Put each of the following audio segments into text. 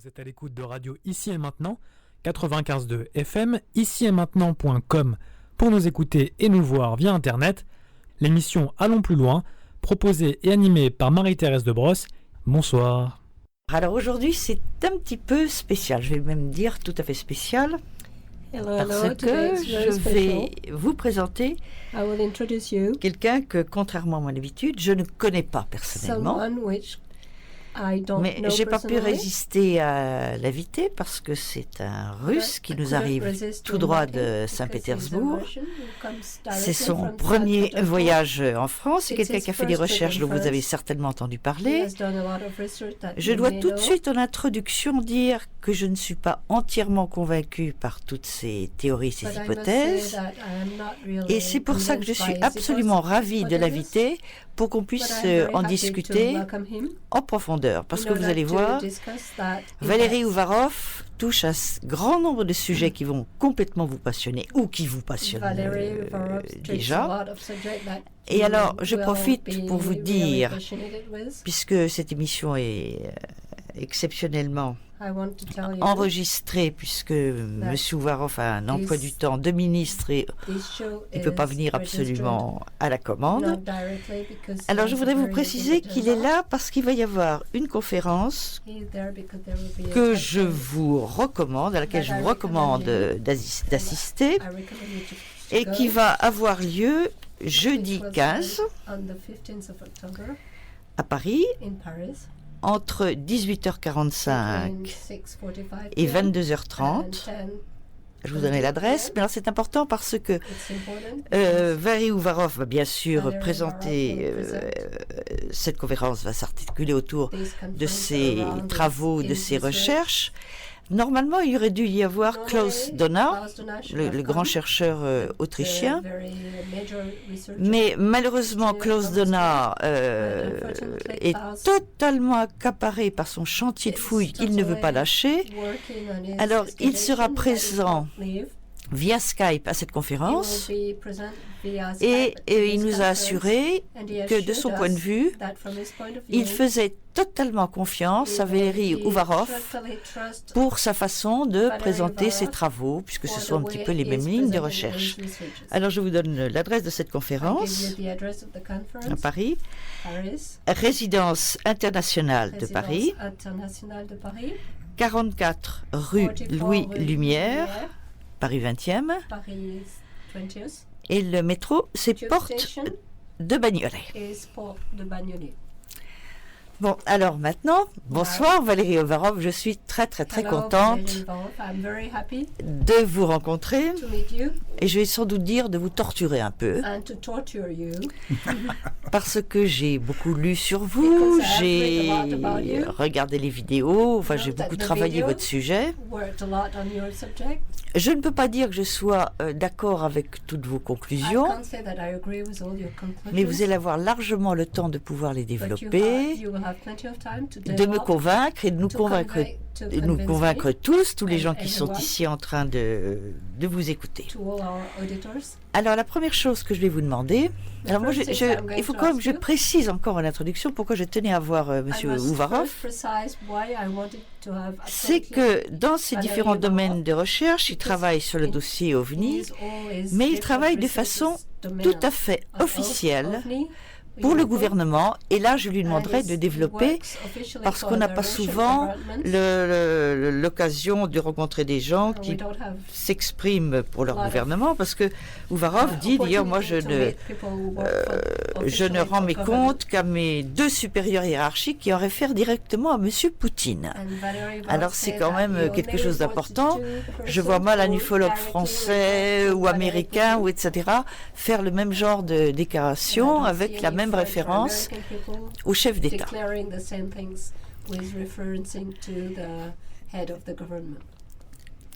Vous êtes à l'écoute de Radio Ici et Maintenant, 95.2 FM, icietmaintenant.com pour nous écouter et nous voir via Internet. L'émission Allons plus loin, proposée et animée par Marie-Thérèse de Brosse. Bonsoir. Alors aujourd'hui, c'est un petit peu spécial, je vais même dire tout à fait spécial, parce que je vais vous présenter quelqu'un que, contrairement à mon habitude, je ne connais pas personnellement. Mais j'ai pas pu résister à l'inviter parce que c'est un Russe qui nous arrive tout droit de Saint-Pétersbourg. C'est son premier voyage en France. C'est quelqu'un qui a fait des recherches dont vous avez certainement entendu parler. Je dois tout de suite en introduction dire que je ne suis pas entièrement convaincue par toutes ces théories, ces hypothèses. Et c'est pour ça que je suis absolument ravie de l'inviter pour qu'on puisse en discuter en profondeur. Parce que vous allez voir, Valérie Ouvarov touche à un grand nombre de sujets qui vont complètement vous passionner ou qui vous passionnent déjà. Et alors, je profite pour vous dire, puisque cette émission est exceptionnellement enregistré puisque M. Ouvarov a un emploi du temps de ministre et il ne peut pas venir absolument à la commande. Alors je voudrais vous préciser qu'il est là parce qu'il va y avoir une conférence que je vous recommande, à laquelle je vous recommande d'assister et qui va avoir lieu jeudi 15 à Paris, entre 18h45 et 22h30. Je vous donne l'adresse, mais alors c'est important parce que Valérie Ouvarov va bien sûr présenter cette conférence, va s'articuler autour de ses travaux, de ses recherches. Normalement, il aurait dû y avoir Klaus Donner, le grand chercheur autrichien, mais malheureusement, Klaus Donner est totalement accaparé par son chantier de fouilles qu'il ne veut pas lâcher. Alors, il sera présent via Skype à cette conférence et il nous a assuré que de son point de vue, il faisait totalement confiance à Valérie Ouvarov pour sa façon de présenter ses travaux, puisque ce sont un petit peu les mêmes lignes de recherche. Alors je vous donne l'adresse de cette conférence à Paris, Résidence internationale de Paris, 44 rue Louis Lumière, Paris 20e. Et le métro, c'est Porte de Bagnolet. Bon, alors maintenant, bonsoir Valérie Ouvarov, je suis très contente de vous rencontrer et je vais sans doute dire de vous torturer un peu parce que j'ai beaucoup lu sur vous, j'ai regardé les vidéos, enfin j'ai beaucoup travaillé votre sujet. Je ne peux pas dire que je sois d'accord avec toutes vos conclusions, mais vous allez avoir largement le temps de pouvoir les développer, de me convaincre et de nous convaincre tous les gens qui sont ici en train de vous écouter. Alors la première chose que je vais vous demander, alors moi il faut quand même que je précise encore en introduction pourquoi je tenais à voir M. Ouvarov, c'est que dans ces différents domaines de recherche, il travaille sur le dossier OVNI, mais il travaille de façon tout à fait officielle pour le gouvernement, et là je lui demanderai de développer parce qu'on n'a pas souvent l'occasion de rencontrer des gens qui s'expriment pour leur gouvernement, parce que Ouvarov dit d'ailleurs moi je ne rends mes comptes qu'à mes deux supérieurs hiérarchiques qui en réfèrent directement à M. Poutine. Alors c'est quand même quelque chose d'important. Je vois mal un ufologue français ou américain ou etc. faire le même genre de déclaration avec la même référence au chef d'État.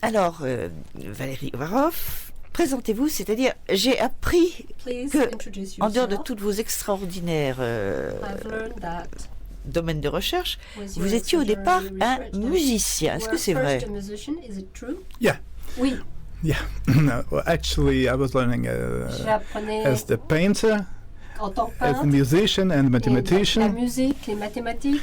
Alors, Valérie Ouvarov, présentez-vous, c'est-à-dire, j'ai appris que, en dehors de toutes vos extraordinaires domaines de recherche, vous étiez au départ un musicien. Est-ce que c'est vrai? Yeah. Oui. Yeah. Well, actually, I was learning as the painter, en tant que as a peintre, musician and mathematician. la musique, les mathématiques.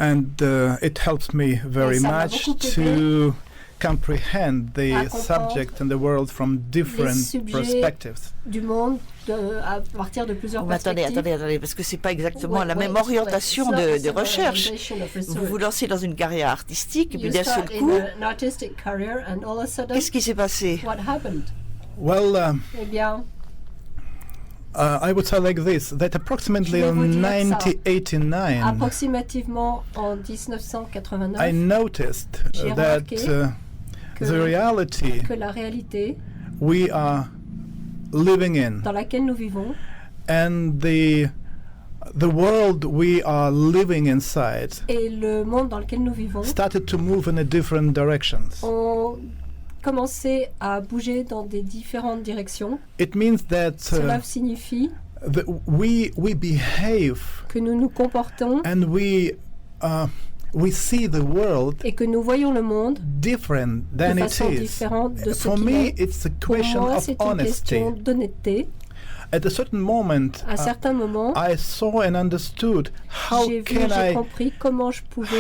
And it helps me very much to comprehend the subject and the world from different perspectives. Du monde à partir de plusieurs perspectives. Attendez, parce que c'est pas exactement la même orientation de recherche. Vous vous lancez dans une carrière artistique et puis d'un seul coup, qu'est-ce qui s'est passé? Well, eh bien, I would say like this, that approximately in 1989, approximativement en 1989, I noticed that the reality que la réalité we are living in dans laquelle nous vivons and the world we are living inside et le monde dans lequel nous vivons started to move in a different directions. ont commencé à bouger dans des différentes directions. It means that Cela signifie we behave que nous nous comportons and we see the world et que nous voyons le monde different than de it façon is. différente de ce For qu'il me, est. it's a Pour question moi, of c'est une honesty. question d'honnêteté. At a certain moment, À certains moments, I saw and understood j'ai compris comment je pouvais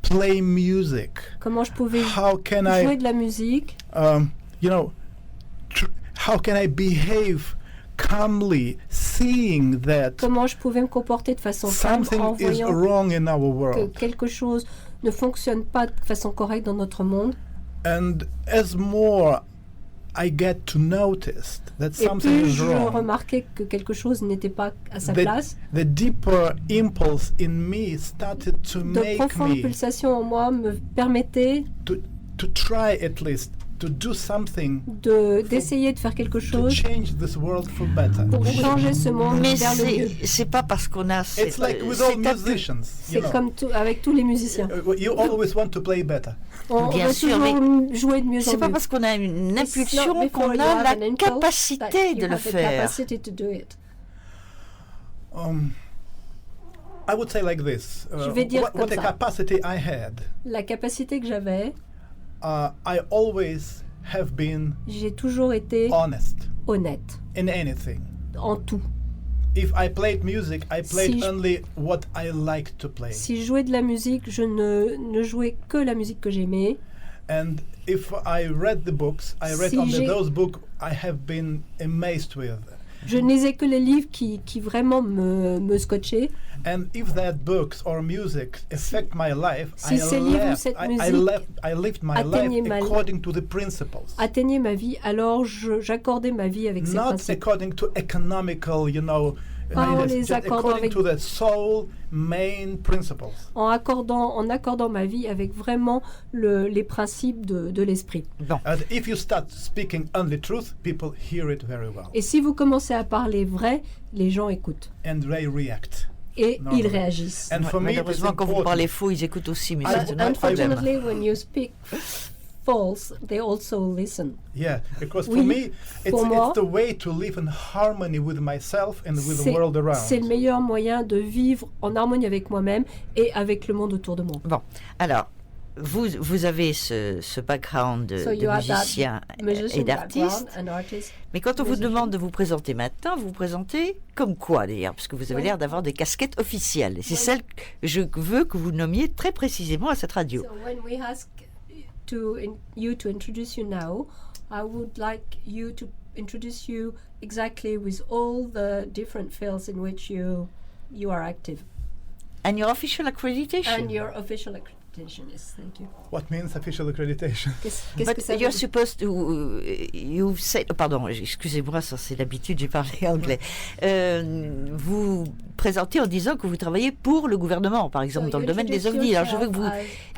play music. Comment je pouvais How can jouer de la musique. How can I behave calmly, seeing that comment je pouvais me comporter de façon calme en something is voyant wrong in our que world. quelque chose ne fonctionne pas de façon correcte dans notre monde. And as more I get to notice that Et something plus is je wrong, remarquais que quelque chose n'était pas à sa place, the deeper impulse in me started to de make profondes me pulsations en moi me permettaient to try at least to do something d'essayer de faire quelque to chose change this world for better. pour changer ce monde Mais vers le mieux. c'est pas parce qu'on a It's like with all musicians. C'est comme avec tous les musiciens. You always want to play better. On Bien veut sûr, toujours jouer de mieux en c'est pas mieux. parce qu'on a une impulsion qu'on a la capacité de le faire. I would say like this. Je vais dire what the comme ça. capacity I had, La capacité que j'avais, I always have been j'ai toujours été honest honnête in anything. en tout. If I played music, I played Si je- only what I liked to play. Si je jouais de la musique, je ne jouais que la musique que j'aimais. And if I read the books, I read Si only j'ai- those books I have been amazed with. Je ne lisais que les livres qui vraiment me scotchaient. And if that books or music affect my life, Si ces livres ou cette I musique lived my atteignaient life ma- according to the principles. Atteignaient ma vie, alors j'accordais ma vie avec ces Not principes. according to economical, Pas en just les accordant according avec- to the soul main principles. En accordant ma vie avec vraiment les principes de l'esprit. And if you start speaking only truth, people hear it very well. Et si vous commencez à parler vrai, les gens écoutent. And they react. Et Non, ils non. réagissent. And for me, it is Malheureusement, quand vous important. parlez faux, ils écoutent aussi, mais I- c'est un autre problème. Unfortunately, when you speak false, they also listen. Yeah, because for Oui, me, pour moi, it's the way to live in harmony with myself and with the C'est world around. c'est le meilleur moyen de vivre en harmonie avec moi-même et avec le monde autour de moi. Bon, alors, vous avez ce background de So you have that musicien musician et d'artiste, background, an artist. mais quand on vous musician. demande de vous présenter maintenant, vous vous présentez comme quoi d'ailleurs? Parce que vous avez Oui. l'air d'avoir des casquettes officielles. Et c'est Oui. celle que je veux que vous nommiez très précisément à cette radio. So when we ask you to introduce you now, I would like you to introduce you exactly with all the different fields in which you are active. And your official accreditation? And your official accreditation is. Thank you. What means official accreditation? Qu'est-ce But que ça you're veut dire? supposed to, you've said, pardon, excusez-moi, ça c'est l'habitude, j'ai parlé anglais. Vous présentez en disant que vous travaillez pour le gouvernement, par exemple, dans le domaine des ovnis. Alors je veux que vous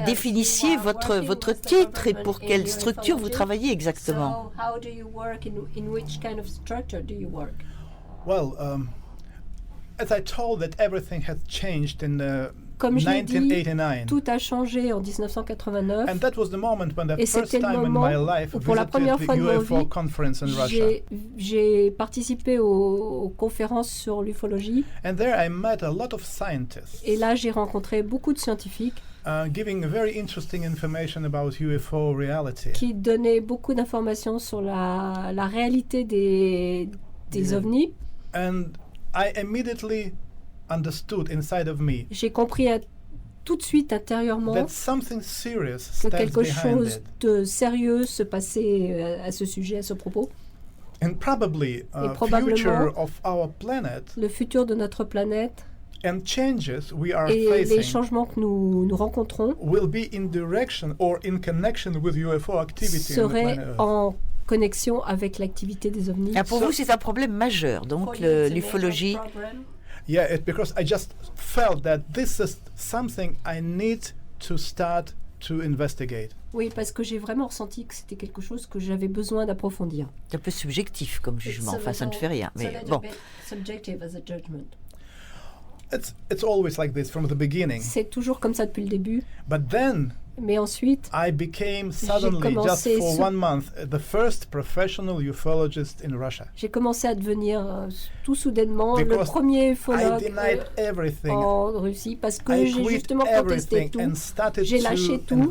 définissiez votre titre et pour quelle structure vous travaillez exactement. So how do you work? In which kind of structure do you work? Well, as I told that everything has changed in Comme je l'ai dit, 1989. tout a changé en 1989. And that was the moment when the Et first c'était le time in moment my life où pour la première visited fois the de ma UFO vie, conference in Russia. J'ai participé aux conférences sur l'ufologie And there I met a lot of scientists et là j'ai rencontré beaucoup de scientifiques giving very interesting information about UFO reality. qui donnaient beaucoup d'informations sur la réalité des Yeah. ovnis. And I immediately understood inside of me J'ai compris tout de suite intérieurement que quelque chose de sérieux se passait à ce sujet, à ce propos. Et probablement, le futur de notre planète and changes we are et facing les changements que nous rencontrons will be in direction or in connection with UFO activity seraient en connexion avec l'activité des ovnis. Ah, pour vous, c'est un problème majeur, donc l'ufologie. Yeah, because I just felt that this is something I need to start to investigate. Oui, parce que j'ai vraiment ressenti que c'était quelque chose que j'avais besoin d'approfondir. C'est un peu subjectif comme jugement, enfin ça ne fait rien, mais bon. Subjective as a judgment. It's always like this from the beginning. C'est toujours comme ça depuis le début. But then mais ensuite, I became suddenly, just for 1 month, the first professional ufologist in Russia. J'ai commencé à devenir tout soudainement le premier ufologue en Russie parce que j'ai justement contesté tout. J'ai lâché tout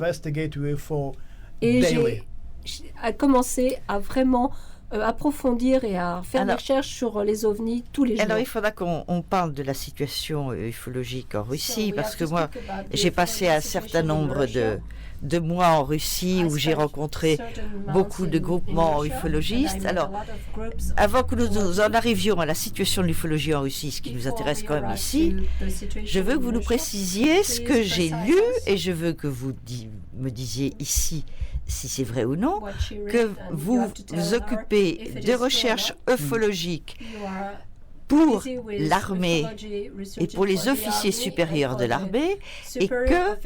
et j'ai commencé à vraiment approfondir et à faire des recherches sur les ovnis tous les jours. Alors il faudra qu'on parle de la situation ufologique en Russie parce que moi j'ai passé un certain nombre de mois en Russie où j'ai rencontré beaucoup de groupements ufologistes. Alors avant que nous en arrivions à la situation de l'ufologie en Russie, ce qui nous intéresse quand même ici, je veux que vous nous précisiez ce que j'ai lu et je veux que vous me disiez ici si c'est vrai ou non, que vous vous occupez de recherches ufologiques pour l'armée et pour les officiers supérieurs de l'armée et que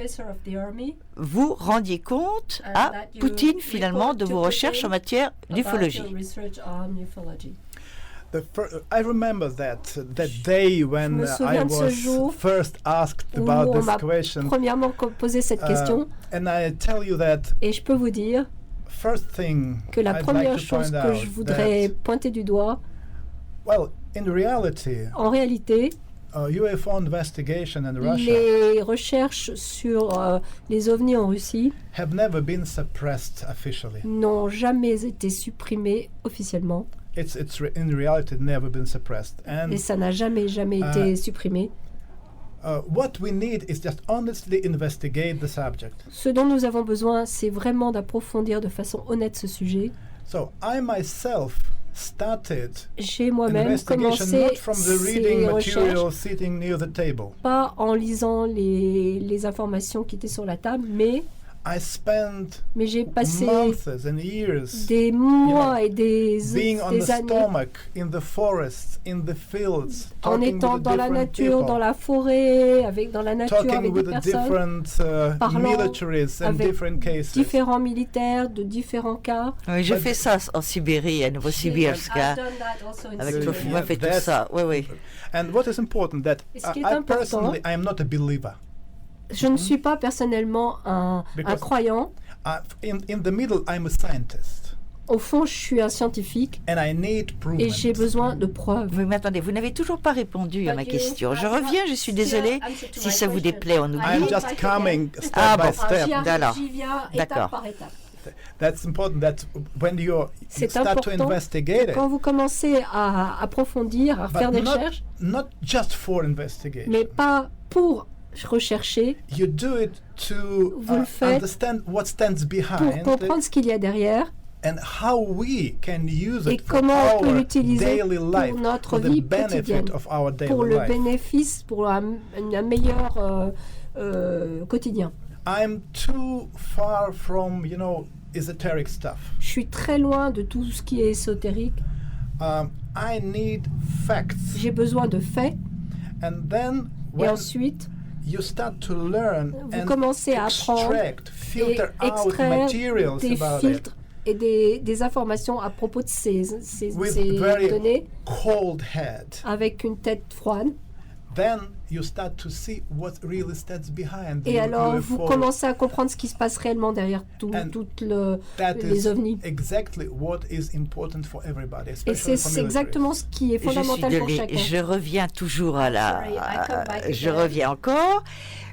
vous rendiez compte à Poutine finalement de vos recherches en matière d'ufologie. I remember that day when I was first asked about this question. Premièrement posé cette question. And I tell you that et je peux vous dire que la première chose que je voudrais pointer du doigt, en réalité, UFO investigation in Russia les recherches sur les ovnis en Russie have never been suppressed officially. N'ont jamais été supprimées officiellement. It's in reality never been suppressed. And, et ça n'a jamais été supprimé. What we need is just honestly investigate the subject. Ce dont nous avons besoin, c'est vraiment d'approfondir de façon honnête ce sujet. So I myself started j'ai moi-même commencé ces recherches, pas en lisant les informations qui étaient sur la table, mais j'ai passé des mois et des années en étant dans la nature, dans la forêt, avec des personnes, parlant avec différents militaires de différents cas. Oui, j'ai fait ça en Sibérie, à Novosibirsk, avec Trofimov fait tout ça. Oui, oui. And what is important that I personally I am not a believer. Je ne suis pas personnellement un croyant. In the middle, I'm a scientist. Au fond, je suis un scientifique et j'ai besoin de preuves. Oui, mais attendez, vous n'avez toujours pas répondu à ma question. Je reviens, je suis désolée. Si ça vous déplaît, on oublie. I'm just coming step by step. J'y viens étape par étape. That's important that when you start to investigate it, quand vous commencez à approfondir, à faire des recherches, not just for investigation, mais pas pour rechercher, you do it to understand what stands behind, pour comprendre ce qu'il y a derrière, and how we can use it et comment on peut l'utiliser pour notre vie quotidienne, pour le bénéfice, pour un meilleur quotidien. I'm too far from, esoteric stuff. Je suis très loin de tout ce qui est ésotérique. I need facts. J'ai besoin de faits. And then et ensuite, you start to learn vous commencez à apprendre et extraire des filtres et des informations à propos de ces données avec une tête froide. Then you start to see what really stands behind the et alors UFO. Vous commencez à comprendre ce qui se passe réellement derrière toutes les ovnis. Exactly what is important for everybody, et c'est exactement ce qui est fondamental pour chacun. Je reviens toujours à je reviens encore.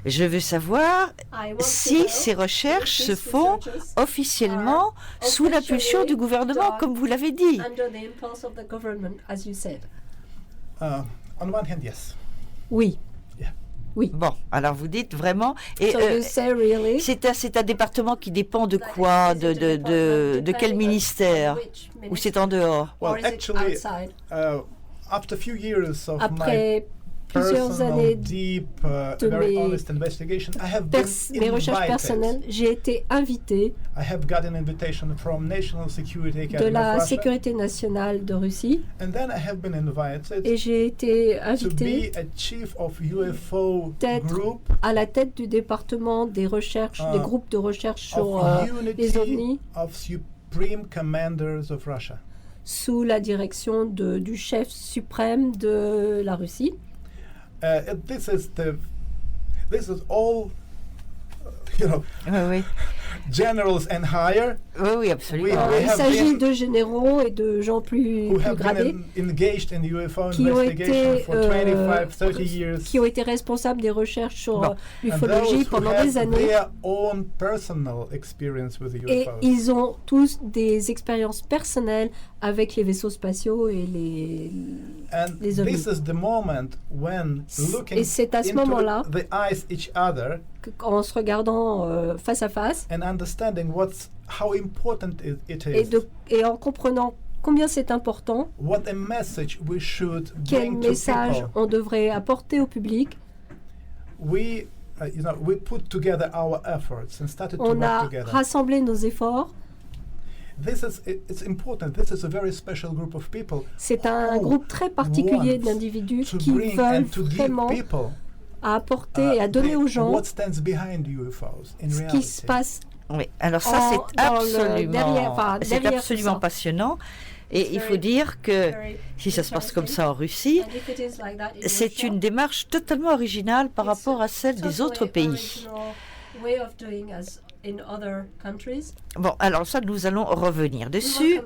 Je veux savoir si ces recherches se font officiellement sous l'impulsion du gouvernement, comme vous l'avez dit. On one hand, yes. Oui. Yeah. Oui. Bon, alors vous dites vraiment. Et really, c'est un département qui dépend de quoi, de quel ministère, ou c'est en dehors? Well, actually, after a few years of après plusieurs années de mes recherches personnelles, j'ai été invité de la sécurité nationale de Russie et j'ai été invité d'être à la tête du département des recherches, des groupes de recherche sur les ovnis sous la direction du chef suprême de la Russie. This is all, generals and higher. Oui, absolument. Il s'agit de généraux et de gens plus gradés qui ont été responsables des recherches sur l'ufologie pendant des années. Et ils ont tous des expériences personnelles avec les vaisseaux spatiaux et les ovnis. Et c'est à ce moment-là, en se regardant face à face, et en comprenant combien c'est important, quel message on devrait apporter au public, on a rassemblé nos efforts. C'est un groupe très particulier d'individus qui veulent vraiment apporter et à donner aux gens ce qui se passe. Oui, alors ça c'est absolument passionnant. Et il faut dire que si ça se passe comme ça en Russie, c'est une démarche totalement originale par rapport à celle des autres pays. Bon, alors ça, nous allons revenir dessus.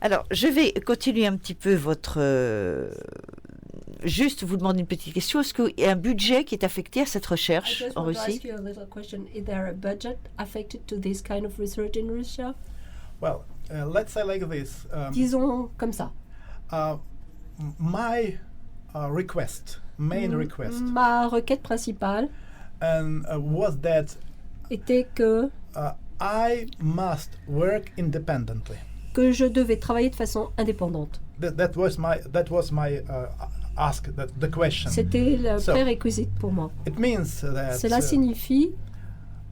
Alors, je vais continuer un petit peu juste vous demander une petite question. Est-ce qu'il y a un budget qui est affecté à cette recherche en Russie? Well, let's say like this. Disons comme ça. My main request. Ma requête principale was that était que I must work independently. Que je devais travailler de façon indépendante. That was my ask, the question. C'était le prérequis pour moi. It means that. Cela signifie.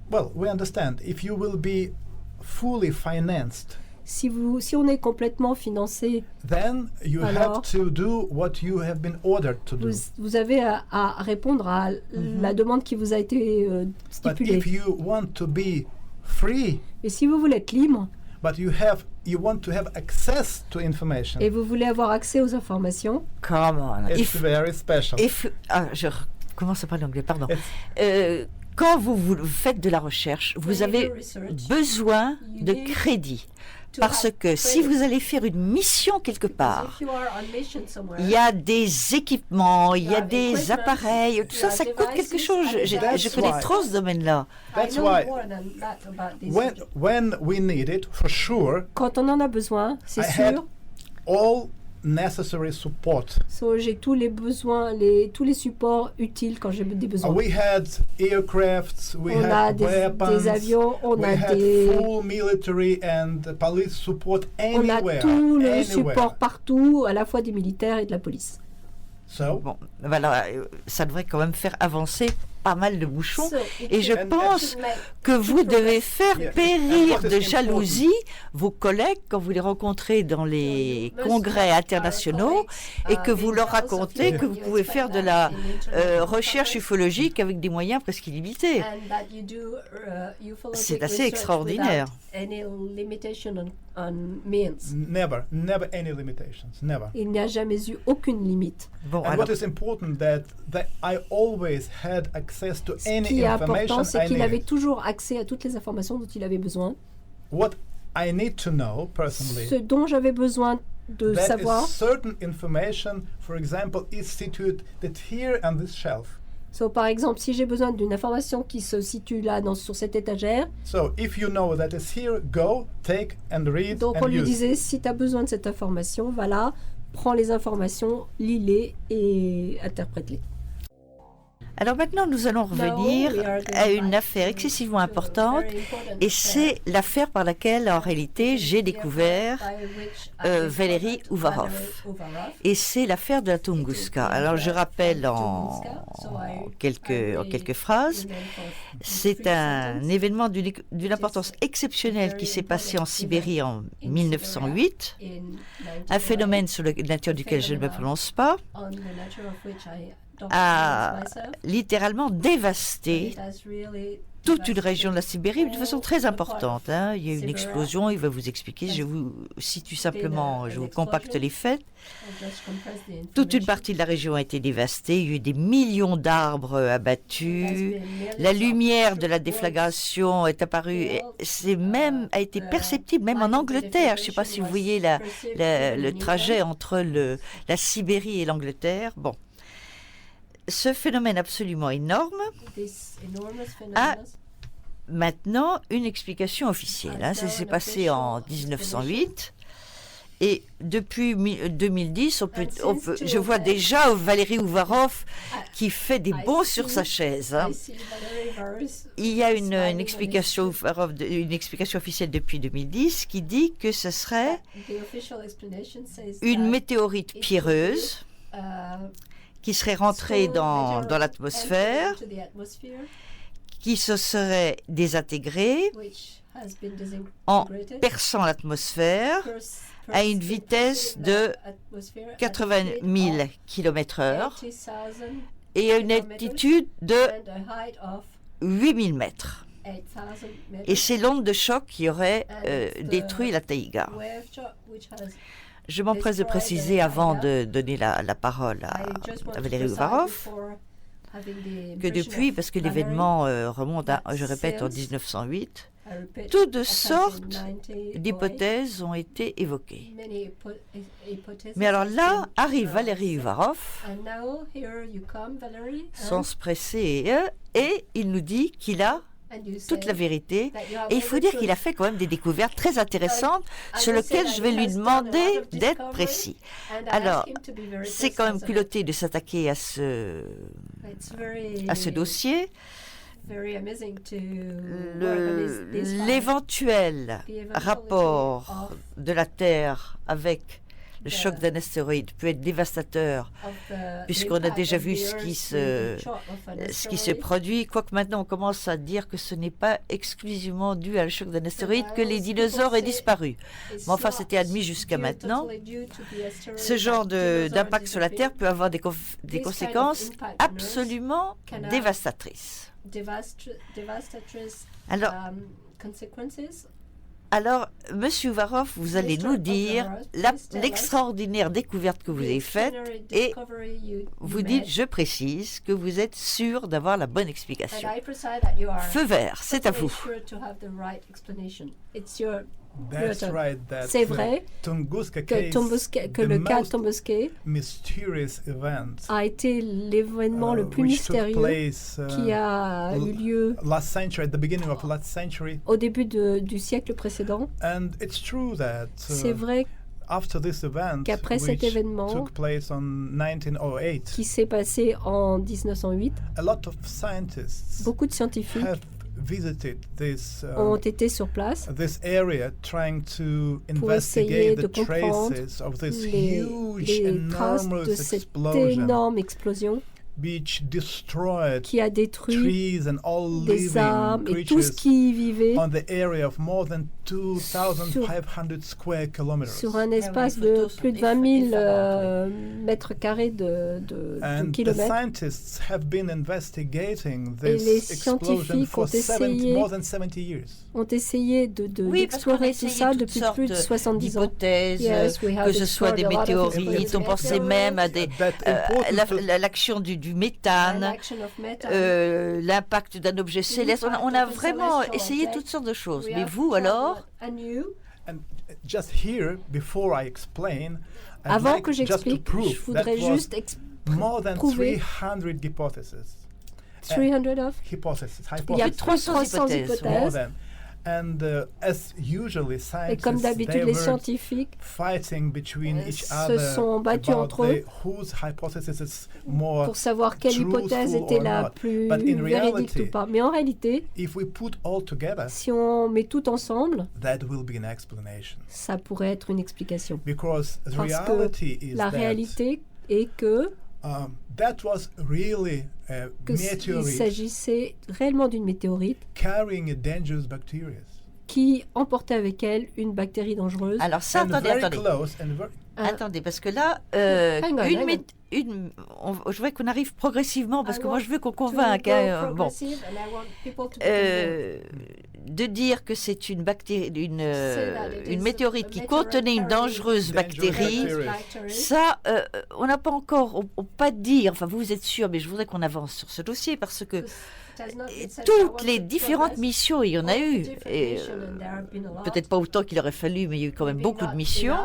Well, we understand. If you will be fully financed, si on est complètement financé, then you have to do what you have been ordered to do. Vous avez à répondre à la demande qui vous a été stipulée. But if you want to be free, et si vous voulez être libre, but you want to have access to information, et vous voulez avoir accès aux informations, come on, it's very special. Je commence à parler anglais, pardon. Quand vous faites de la recherche, vous avez besoin de crédit. Parce que si vous allez faire une mission quelque part, il y a des équipements, il y a des appareils, tout ça, ça coûte quelque chose. Je connais trop ce domaine-là. That's why when we need it, for sure, quand on en a besoin, c'est sûr. All necessary support. J'ai tous les besoins, tous les supports utiles quand j'ai des besoins. We had aircrafts, on a des avions, on a des full military and police support anywhere. On a tout le support partout, à la fois des militaires et de la police. Bon, voilà, ça devrait quand même faire avancer pas mal de bouchons. Et je pense que vous devez faire périr de jalousie vos collègues quand vous les rencontrez dans les congrès internationaux et que vous leur racontez que vous pouvez faire de la recherche ufologique avec des moyens presque illimités. C'est assez extraordinaire. Never any limitations, never. Il n'y a jamais eu aucune limite. Bon, and what is important that I always had access to any information. Ce qui est important, c'est qu'il avait toujours accès à toutes les informations dont il avait besoin. What I need to know personally. Ce dont j'avais besoin de savoir. Certain information, for example, is situated here on this shelf. Par exemple, si j'ai besoin d'une information qui se situe là sur cette étagère, if you know that it's here, go, take and read. Donc on lui disait, si tu as besoin de cette information, va là, prends les informations, lis-les et interprète-les. Alors maintenant, nous allons revenir à une affaire excessivement importante, et c'est l'affaire par laquelle, en réalité, j'ai découvert Valérie Uvarov. Et c'est l'affaire de la Tunguska. Alors je rappelle en quelques phrases, c'est un événement d'une importance exceptionnelle qui s'est passé en Sibérie en 1908, un phénomène sur la nature duquel je ne me prononce pas, a littéralement dévasté toute une région de la Sibérie de façon très importante. Il y a eu une explosion, il va vous expliquer, je vous situe simplement, je vous compacte les faits. Toute une partie de la région a été dévastée, il y a eu des millions d'arbres abattus, la lumière de la déflagration est apparue, a été perceptible même en Angleterre. Je ne sais pas si vous voyez le trajet entre la Sibérie et l'Angleterre. Bon. Ce phénomène absolument énorme a maintenant une explication officielle. Ça s'est passé en 1908 et depuis 2010, je vois déjà Valérie Uvarov qui fait des bonds sur sa chaise. Il y a une explication officielle depuis 2010 qui dit que ce serait une météorite pierreuse qui serait rentrée dans l'atmosphère, qui se serait désintégrée en perçant l'atmosphère à une vitesse de 80 000 km/h et à une altitude de 8 000 mètres. Et c'est l'onde de choc qui aurait détruit la taïga. Je m'empresse de préciser, avant de donner la parole à Valérie Uvarov, que depuis, parce que l'événement remonte, je répète, en 1908, toutes sortes d'hypothèses ont été évoquées. Mais alors là, arrive Valérie Uvarov, sans se presser, et il nous dit qu'il a toute la vérité. Et il faut dire qu'il a fait quand même des découvertes très intéressantes sur lesquelles je vais lui demander d'être précis. Alors, c'est quand même culotté de s'attaquer à ce dossier. L'éventuel rapport de la Terre avec le choc d'un astéroïde peut être dévastateur, puisqu'on a déjà vu ce qui se produit, quoique maintenant on commence à dire que ce n'est pas exclusivement dû à le choc d'un astéroïde que les dinosaures aient disparu. Mais enfin, c'était admis jusqu'à maintenant. Ce genre d'impact sur la Terre peut avoir des conséquences absolument dévastatrices. Alors, Monsieur Uvarov, vous allez nous dire l'extraordinaire découverte que vous avez faite et vous dites, je précise, que vous êtes sûr d'avoir la bonne explication. Feu vert, c'est à vous. C'est vrai que le cas Tunguska a été l'événement le plus mystérieux qui a eu lieu au début du siècle précédent. C'est vrai qu'après cet événement qui s'est passé en 1908, beaucoup de scientifiques ont été sur place pour essayer de comprendre les traces de cette énorme explosion qui a détruit des arbres et tout ce qui y vivait sur un espace de plus de 20 000 mètres carrés de kilomètres. Et les scientifiques ont essayé d'explorer tout ça depuis plus de 70 ans. Que ce soit des météorites, on pensait même à l'action du méthane, l'impact d'un objet céleste. On a vraiment essayé toutes sortes de choses. Mais vous, alors? Avant que j'explique, je voudrais juste prouver 300 il y a 300 hypothèses. And as usually, Et comme d'habitude, les scientifiques se sont battus entre eux pour savoir quelle hypothèse était la plus véridique ou pas. Mais en réalité, si on met tout ensemble, ça pourrait être une explication. Parce que la réalité est que il s'agissait réellement d'une météorite qui emportait avec elle une bactérie dangereuse. Alors ça, attendez, parce que là, je voudrais qu'on arrive progressivement, parce que moi je veux qu'on convainque. De dire que c'est une bactérie, une météorite qui contenait une dangereuse bactérie, ça, on n'a pas encore, on peut pas dire, enfin vous êtes sûr, mais je voudrais qu'on avance sur ce dossier parce que toutes les différentes missions, il y en a eu, et peut-être pas autant qu'il aurait fallu, mais il y a eu quand même beaucoup de missions.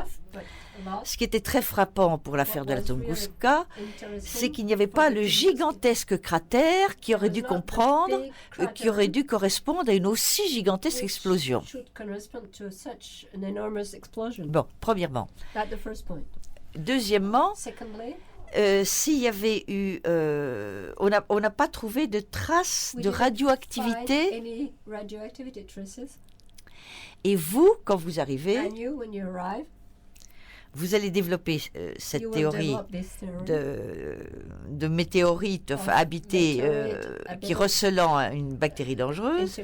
Ce qui était très frappant pour l'affaire de la Tunguska, c'est qu'il n'y avait pas le gigantesque cratère qui aurait dû qui aurait dû correspondre à une aussi gigantesque explosion. Bon, premièrement. Deuxièmement, s'il y avait eu... on n'a pas trouvé de traces de radioactivité. Et vous, quand vous arrivez... Vous allez développer cette théorie de météorite habitée qui recelant une bactérie dangereuse,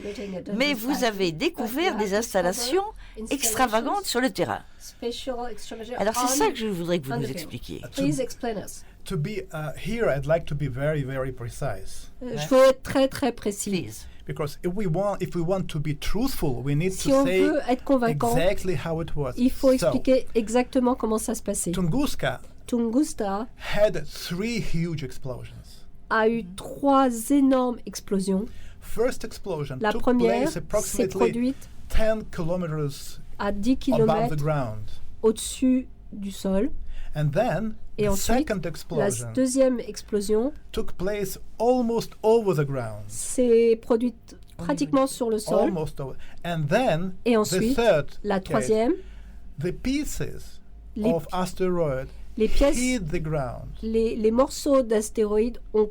mais vous avez découvert des installations extravagantes sur le terrain. Alors c'est ça que je voudrais que vous nous expliquiez. To be here, I'd like to be very, very precise. Je veux être très, très précis. Please. Because if we want to be truthful, we need si to on say veut être convaincant, exactly how it was. Il faut expliquer exactement comment ça se passait. Tunguska had 3 huge explosions. A eu 3 énormes explosions. First explosion La took première place s'est produite 10 kilometers à 10 km au-dessus du sol. And then Et ensuite, la deuxième explosion took place almost over the ground. S'est produite pratiquement sur le sol. And then et ensuite, la troisième, the pieces of asteroid les pièces, hit the ground. Les morceaux d'astéroïdes ont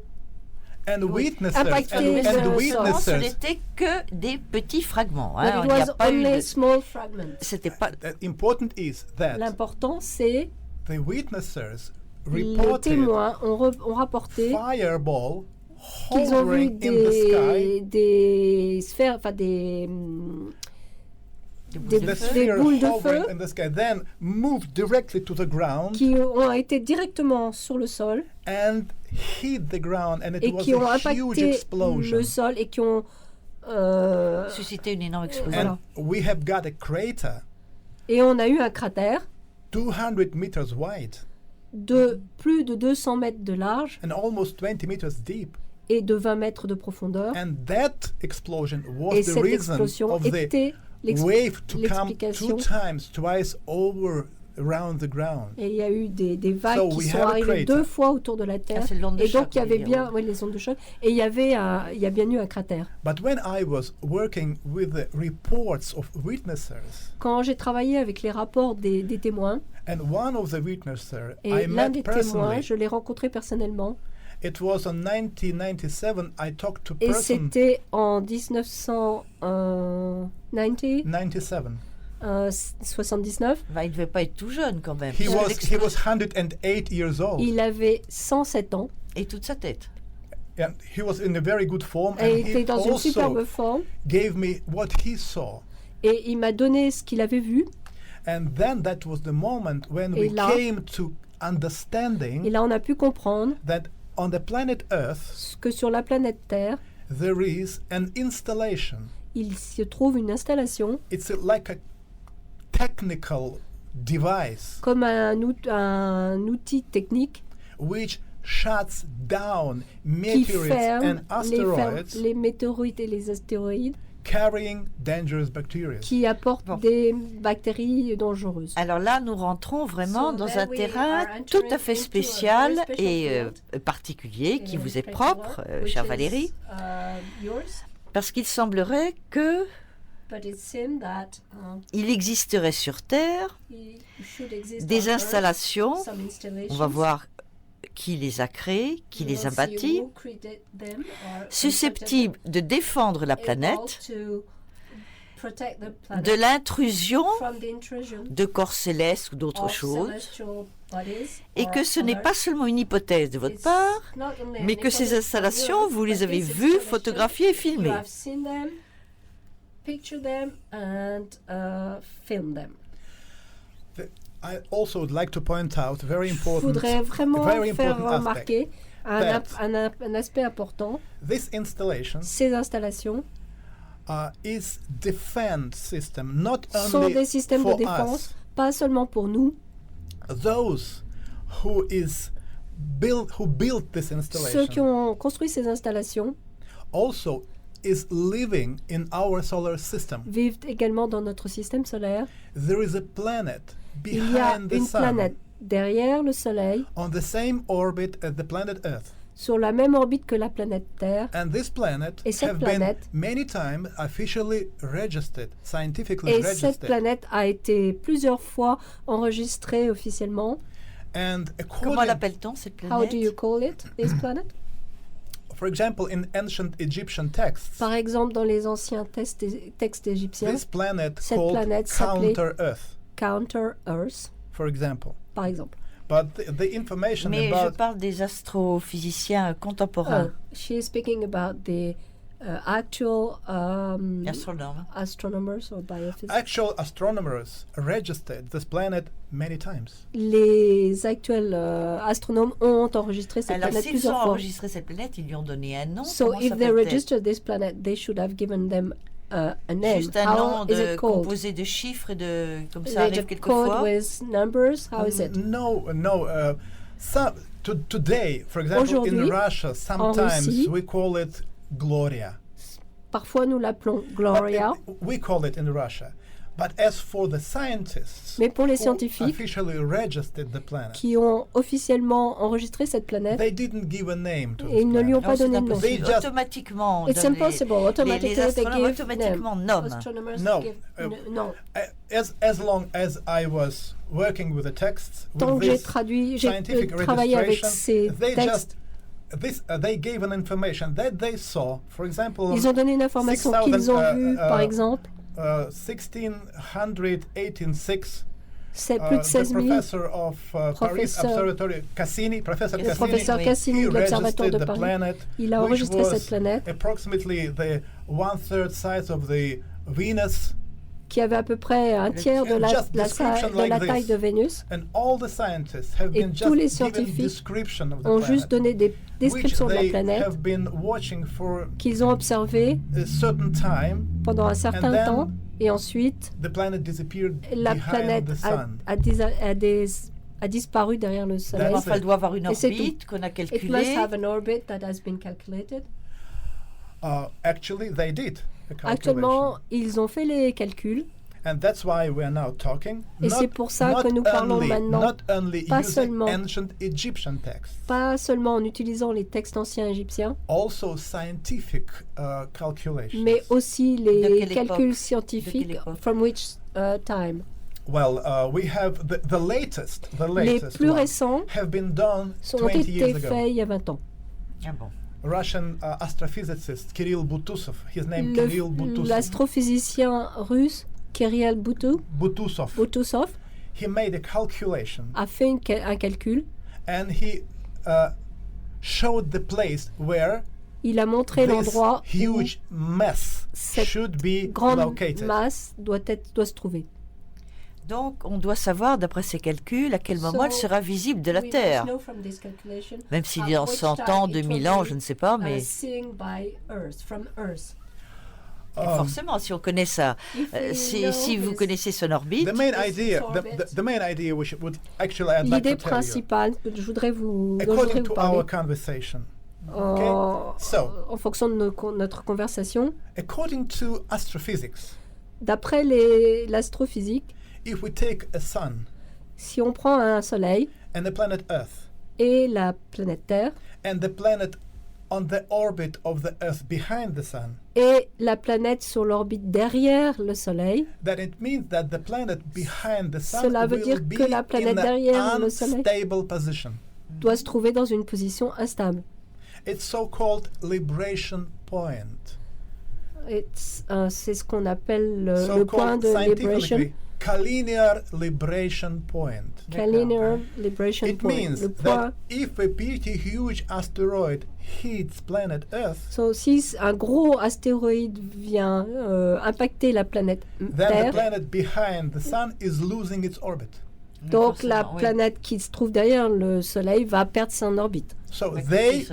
impacté le sol. Ce n'était que des petits fragments. Hein. Il n'y a pas eu de... small fragments. C'était pas. L'important, c'est the witnesses les témoins ont rapporté qu'ils ont vu des sphères, enfin des boules de feu qui ont été directement sur le sol and hit the ground, and et qui ont impacté le sol et qui ont suscité une énorme explosion. We have got a crater, et on a eu un cratère 200 meters wide, de plus de 200 mètres de large and almost 20 meters deep. Et de 20 mètres de profondeur. And that explosion was et the cette reason explosion of était the wave to come twice over around the ground. Et il y a eu des vagues qui sont arrivées 2 fois autour de la Terre. Et donc il y avait bien les ondes de choc. Et il y a bien eu un cratère. But when I was working with the reports of witnesses, quand j'ai travaillé avec les rapports des témoins, and one of the witnesses et l'un des témoins, je l'ai rencontré personnellement. It was in 1997 I talked to et c'était en 1997. 79. Il ne devait pas être tout jeune quand même. He was 108 years old. Il avait 107 ans. Et toute sa tête. And he was in a very good form. Et il était dans une superbe forme. Gave me what he saw. Et il m'a donné ce qu'il avait vu. And then that was the moment when we came to understanding. Et là, on a pu comprendre that on the planet Earth, que sur la planète Terre, there is an installation. Il se trouve une installation. It's like a technical device. Comme un outil technique. Which shuts down meteorites and asteroids. Les météorites et les astéroïdes. Carrying dangerous bacteria. Qui apportent des bactéries dangereuses. Alors là, nous rentrons vraiment dans un terrain tout à fait spécial et particulier qui vous est propre, chère Valérie. Parce qu'il semblerait que il existerait sur Terre des installations, on va voir qui les a créées, qui les a bâties, susceptibles de défendre la planète de l'intrusion de corps célestes ou d'autres choses, et que ce n'est pas seulement une hypothèse de votre part, mais que ces installations, vous les avez vues, photographiées et filmées. I also would like to point out very Je important, voudrais vraiment very faire important remarquer un aspect important. This installation Ces installations is defense system, not sont only des systèmes de for défense, us. pas seulement pour nous. Those who built this Ceux installation qui ont construit ces installations also is living in our solar system. vivent également dans notre système solaire. There is a planet Il y a behind the une sun planète derrière le Soleil, on the same orbit as the planet Earth. sur la même orbite que la planète Terre. And this planet Et cette have planète- been many times officially registered, scientifically Et cette registered. planète a été plusieurs fois enregistrée officiellement. And Comment according, l'appelle-t-on cette How do you planète? call it, this planet? for example, in ancient Egyptian texts, Par exemple, dans les anciens textes égyptiens, this planet cette called planète s'appelait Counter Earth, Counter Earth, for example. par exemple. But the information Mais je about parle des astrophysiciens contemporains, She is speaking about the actual astronomes. astronomers or biophysicists. actual astronomers registered this planet many times. Les actuels astronomes ont enregistré cette Alors, planète s'ils ont plusieurs fois. enregistré cette planète, ils lui ont donné un nom. So Comment if they s'appelle-t-elle? registered this planet, they should have given them a name. Juste un How nom is it called? composé de chiffres et de comme ça arrive Legend quelquefois. code with numbers. How is it? No. Today, for example, in Aujourd'hui, Russia, sometimes Russie, we call it Gloria. Parfois nous l'appelons Gloria, We call it in Russia. But as for the scientists mais pour les who scientifiques officially registered the planet, qui ont officiellement enregistré cette planète, they didn't give a name to et this ils ne lui ont planet. Non, pas c'est donné de nom. impossible. They just- Automatiquement, It's donne les- impossible. Automatically les they astronomes give automatiquement them. nomment. Astronomers No, give no. As long as I was working with the texts, Tant with que j'ai this traduit, j'ai scientific travaillé avec registration, ces they textes. they gave an information that they saw, for example, Ils ont donné une information 6,000, qu'ils ont vue, par exemple, 1686. c'est plus de The 16 000. professor of Paris professeur- Observatory, Cassini, Professor Le Le Cassini, professeur oui. Cassini he de l'Observatoire de registered the Paris, planet, il a which enregistré was cette planète approximately the 1/3 size of the Venus, qui avait à peu près un tiers de la Just description like taille this. de Vénus, and all the scientists have Et been tous les just given scientifiques description of the ont planet, juste donné des descriptions de which la they planète have been watching for qu'ils ont observées a certain time. pendant un certain And then temps, et ensuite The planet disappeared la behind planète the sun. a disparu derrière le Soleil. That's Enfin, elle doit avoir une Et c'est orbite qu'on a It must calculée. have an orbit that has been calculated. Actually, they did a calculation. Actuellement, ils ont fait les calculs, And that's why we are now talking. Et c'est pour ça que nous parlons maintenant, Not only pas using seulement- ancient Egyptian texts, pas seulement en utilisant les textes anciens égyptiens, also scientific calculations. mais aussi De les quelle calculs époque? scientifiques. De quelle époque? From which time? Well, we have the latest Les plus ones récents have been done ont 20 été years ago. faits il y a 20 ans. Ah bon. Russian astrophysicist Kirill Butusov, his name Kirill Butusov. L'astrophysicien russe Kirill Butusov He made a calculation a fait un calcul. and he showed the place where Il a montré this l'endroit où huge mass cette should be grande located. masse doit se trouver. Donc, on doit savoir, d'après ces calculs, à quel moment elle sera visible de la We Terre. must know from this calculation Même s'il at est en which 100 time ans, it 2000 will ans, be, je ne sais pas, mais seen by Earth, from Earth. forcément, si on connaît ça, If we si know vous this- connaissez son orbite, The main This idea, orbit. the main idea which would actually I'd like L'idée to tell you, principale que je voudrais dont je voudrais according vous to our parler conversation, en, So- en fonction de notre conversation, according to astrophysics, d'après l'astrophysique, if we take a sun si on prend un soleil and the planet Earth, et la planète Terre, and the planet on the orbit of the Earth behind the Sun, et la planète sur l'orbite derrière le Soleil, then it means that the planet behind the Sun cela veut will dire be que la planète in derrière an le Soleil unstable position. doit se trouver dans une position instable. It's so-called libration point. C'est ce qu'on appelle le point de libération. Collinear libration point. Collinear libération It point. means Le point. that if a pretty huge asteroid hits planet Earth, So, si un gros astéroïde vient impacter la planète then the Terre, planet behind the Sun is losing its orbit. donc la planète qui se trouve derrière le Soleil va perdre son orbite. So they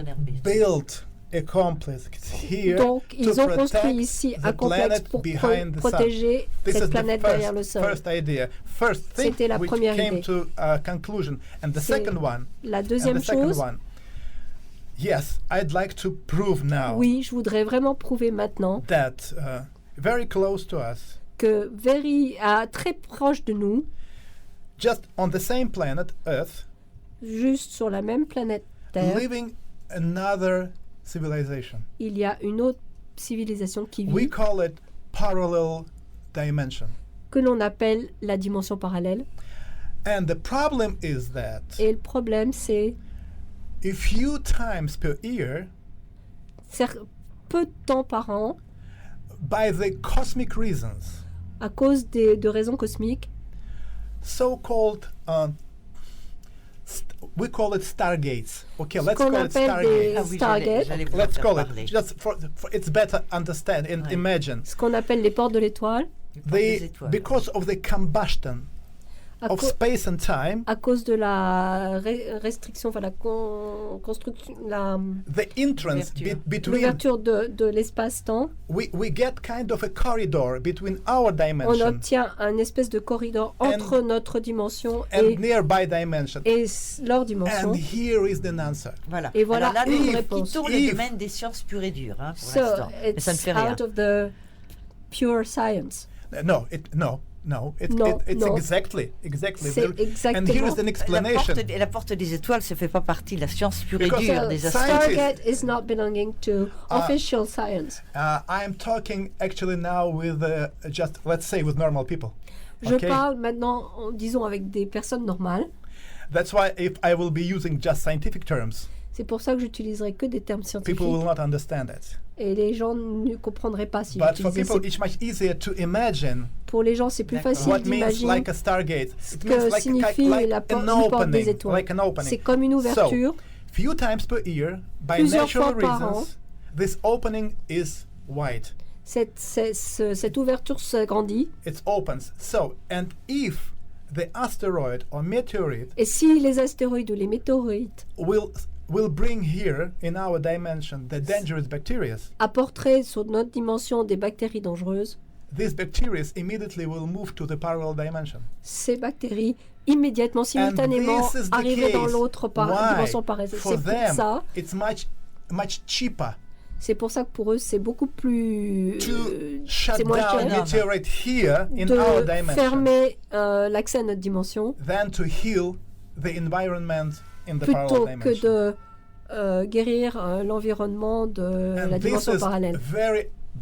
built a complex here Donc ils ont to construit protect ici the un complexe planet pour behind the Sun. protéger This cette is planète the derrière le Soleil. first idea, first thing C'était la which première came idée. to a conclusion, and the C'est second one. La And deuxième the second chose, one. Yes, I'd like to prove now oui, je voudrais vraiment prouver maintenant that very close to us, que très proche de nous, just on the same planet, Earth, juste sur la même planète Terre, living another civilization. il y a une autre civilisation qui We vit, call it parallel dimension. que l'on appelle la dimension parallèle. And the problem is that Et le problème, c'est a few times per year, peu de temps par an, by the cosmic reasons, à cause de raisons cosmiques, so-called we call it stargates. Okay, let's qu'on call it appelle des stargates. stargates, Let's call it just for it's better understand and imagine. ce qu'on appelle les portes de l'étoile, Because of the combustion à, of space and time, à cause de la restriction, enfin la construction, the entrance between l'ouverture de l'espace-temps, we get kind of a corridor between our on dimension obtient un espèce de corridor entre notre dimension and nearby dimension. et leur dimension. And here is the answer. Voilà. Et voilà Alors là, une nous réponse. quittons le domaine des sciences pures et dures, hein, pour So l'instant. Mais ça ne it's fait rien. out of the pure science. No, it's No. exactly. C'est And exactement. here is an explanation. La porte des étoiles, ça ne fait pas partie de la science pure et Because dure So, des scientists- astronautes. Stargate is not belonging to official science. I am talking actually now with just let's say with normal people. Je Okay? parle maintenant, disons, avec des personnes normales. That's why if I will be using just scientific terms, C'est pour ça que j'utiliserai que des termes scientifiques. people will not understand it. Et les gens ne comprendraient pas si But for j'utilisais people, ces- it's much easier to imagine Pour les gens, c'est plus D'accord. facile what means d'imaginer like a stargate. It que means like signifie la an une porte des opening, étoiles. like an opening. C'est comme une ouverture. Few times per year, by Plusieurs natural fois par an. reasons, this opening is wide. Cette ouverture s'agrandit. It opens. So, and if the asteroid or meteorite Et si les astéroïdes ou les météorites will bring here in our dimension the dangerous bacteria, apporteraient sur notre dimension des bactéries dangereuses, these bacteria immediately will move to the parallel dimension. ces bactéries immédiatement, simultanément, this is the arriveraient dans case. l'autre Why? dimension parallèle. For C'est pour them, ça. it's much cheaper C'est pour ça que pour eux, c'est beaucoup plus. to shut c'est moins down cher meteorite here in our de dimension fermer l'accès à notre dimension than to heal the environment in the plutôt parallel que dimension. de guérir l'environnement de And la this dimension is parallèle.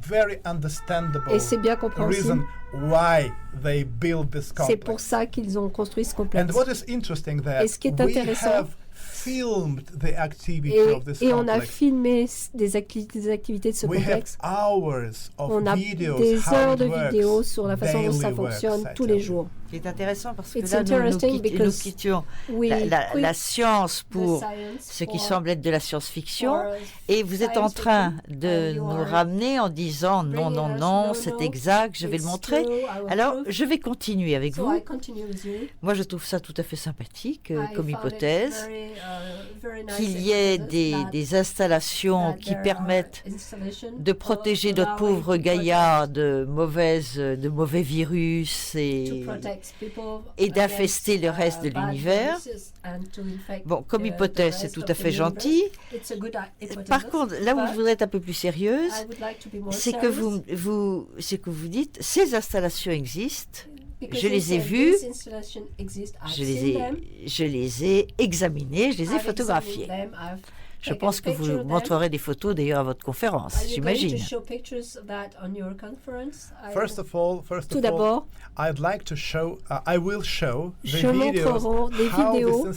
very understandable Et c'est bien compréhensible. reason why they build this C'est pour complex. ça qu'ils ont construit ce And complexe. what is interesting that Et ce qui est we intéressant, have filmed the activity Et, of this et on a complex. filmé des activités de ce We have complexe. hours of On a videos, des how heures it de works, vidéos sur la façon dont ça daily works, fonctionne I tous tell les you. jours. C'est intéressant parce que It's là, nous interesting nous because quittions We quit la science pour the science ce qui for- semble être de la science-fiction. for Et vous êtes en science train fiction, de and you nous are ramener en disant non, bringing non, us, non, no, c'est no, exact, je vais le it's montrer. true, I will Alors, prove. je vais continuer avec So vous. I continue with you. Moi, je trouve ça tout à fait sympathique I comme found it hypothèse, very nice qu'il y ait hypothesis des installations that qui there are permettent installations de protéger notre allowing pauvre to Gaïa de mauvais virus protect people et d'infester le against, reste de bad l'univers. viruses and to infect Bon, comme the hypothèse, c'est rest tout of à the fait universe. gentil. It's a good hypothesis, Par contre, là où but je voudrais être un peu plus sérieuse, I would like to be more c'est que serious, c'est que vous dites, ces installations existent, because je they les ai say vues, these installations exist, I've je seen them, les ai examinées, je les ai I've photographiées. examined them, I've Je pense que vous montrerez des photos d'ailleurs à votre conférence, j'imagine. Tout d'abord, I'd like to show, I will show the je montrerai des vidéos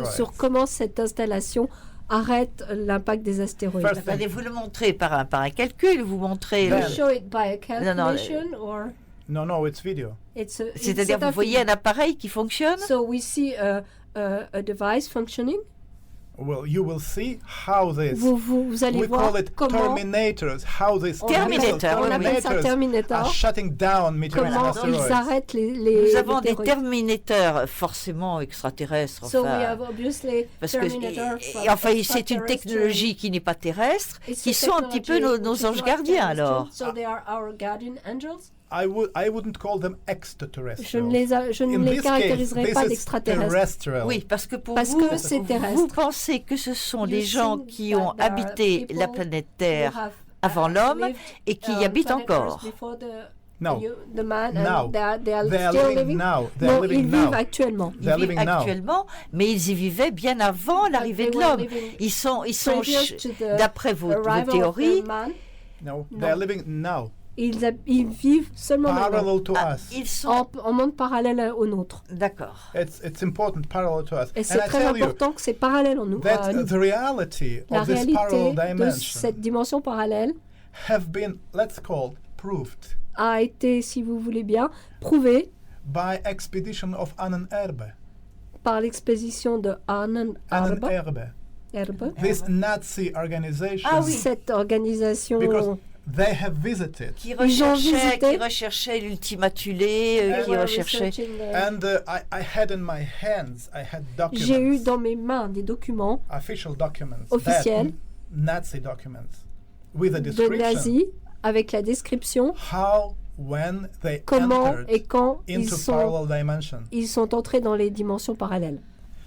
sur comment cette installation arrête l'impact des astéroïdes. Allez-vous le montrer par un calcul, vous montrez... show it by a calculation or... No, it's video. C'est-à-dire, vous voyez un appareil qui fonctionne? So we see a device functioning. Well, you will see how this. Vous allez voir comment. Terminators. How this Terminator. On appelle ça Terminator. Are shutting down meteorites and asteroids. Ils arrêtent les. Nous avons des terminateurs forcément extraterrestres. So we have obviously parce que c'est une technologie qui n'est pas terrestre, qui sont un petit peu nos anges gardiens alors. So they are our guardian angels. I wouldn't call them extraterrestrial. Je ne les caractériserai pas d'extraterrestres. Oui, parce que c'est terrestre. Vous pensez que ce sont des gens qui ont habité la planète Terre avant l'homme et qui y habitent encore. No. Ils vivent actuellement. Mais ils y vivaient bien avant l'arrivée de l'homme. Ils sont d'après vos théories. No, they are living now. Ils vivent seulement maintenant. Ils sont en monde parallèle au nôtre. D'accord. It's important, parallel to us. Et c'est très important que c'est parallèle en nous. La réalité de cette dimension parallèle have been, let's call, proved. A été, si vous voulez bien, prouvée by expedition of Ahnenerbe. Par l'expédition de Ahnenerbe. This Nazi organization. Ah oui, cette organisation. They have visited. Qui recherchait l'Ultima Thule, qui recherchait. And I had in my hands, documents. J'ai eu dans mes mains des documents. Official documents. Officiels. Nazi documents. With a description. De nazis, avec la description. How, when they comment et quand ils sont entrés dans les dimensions parallèles.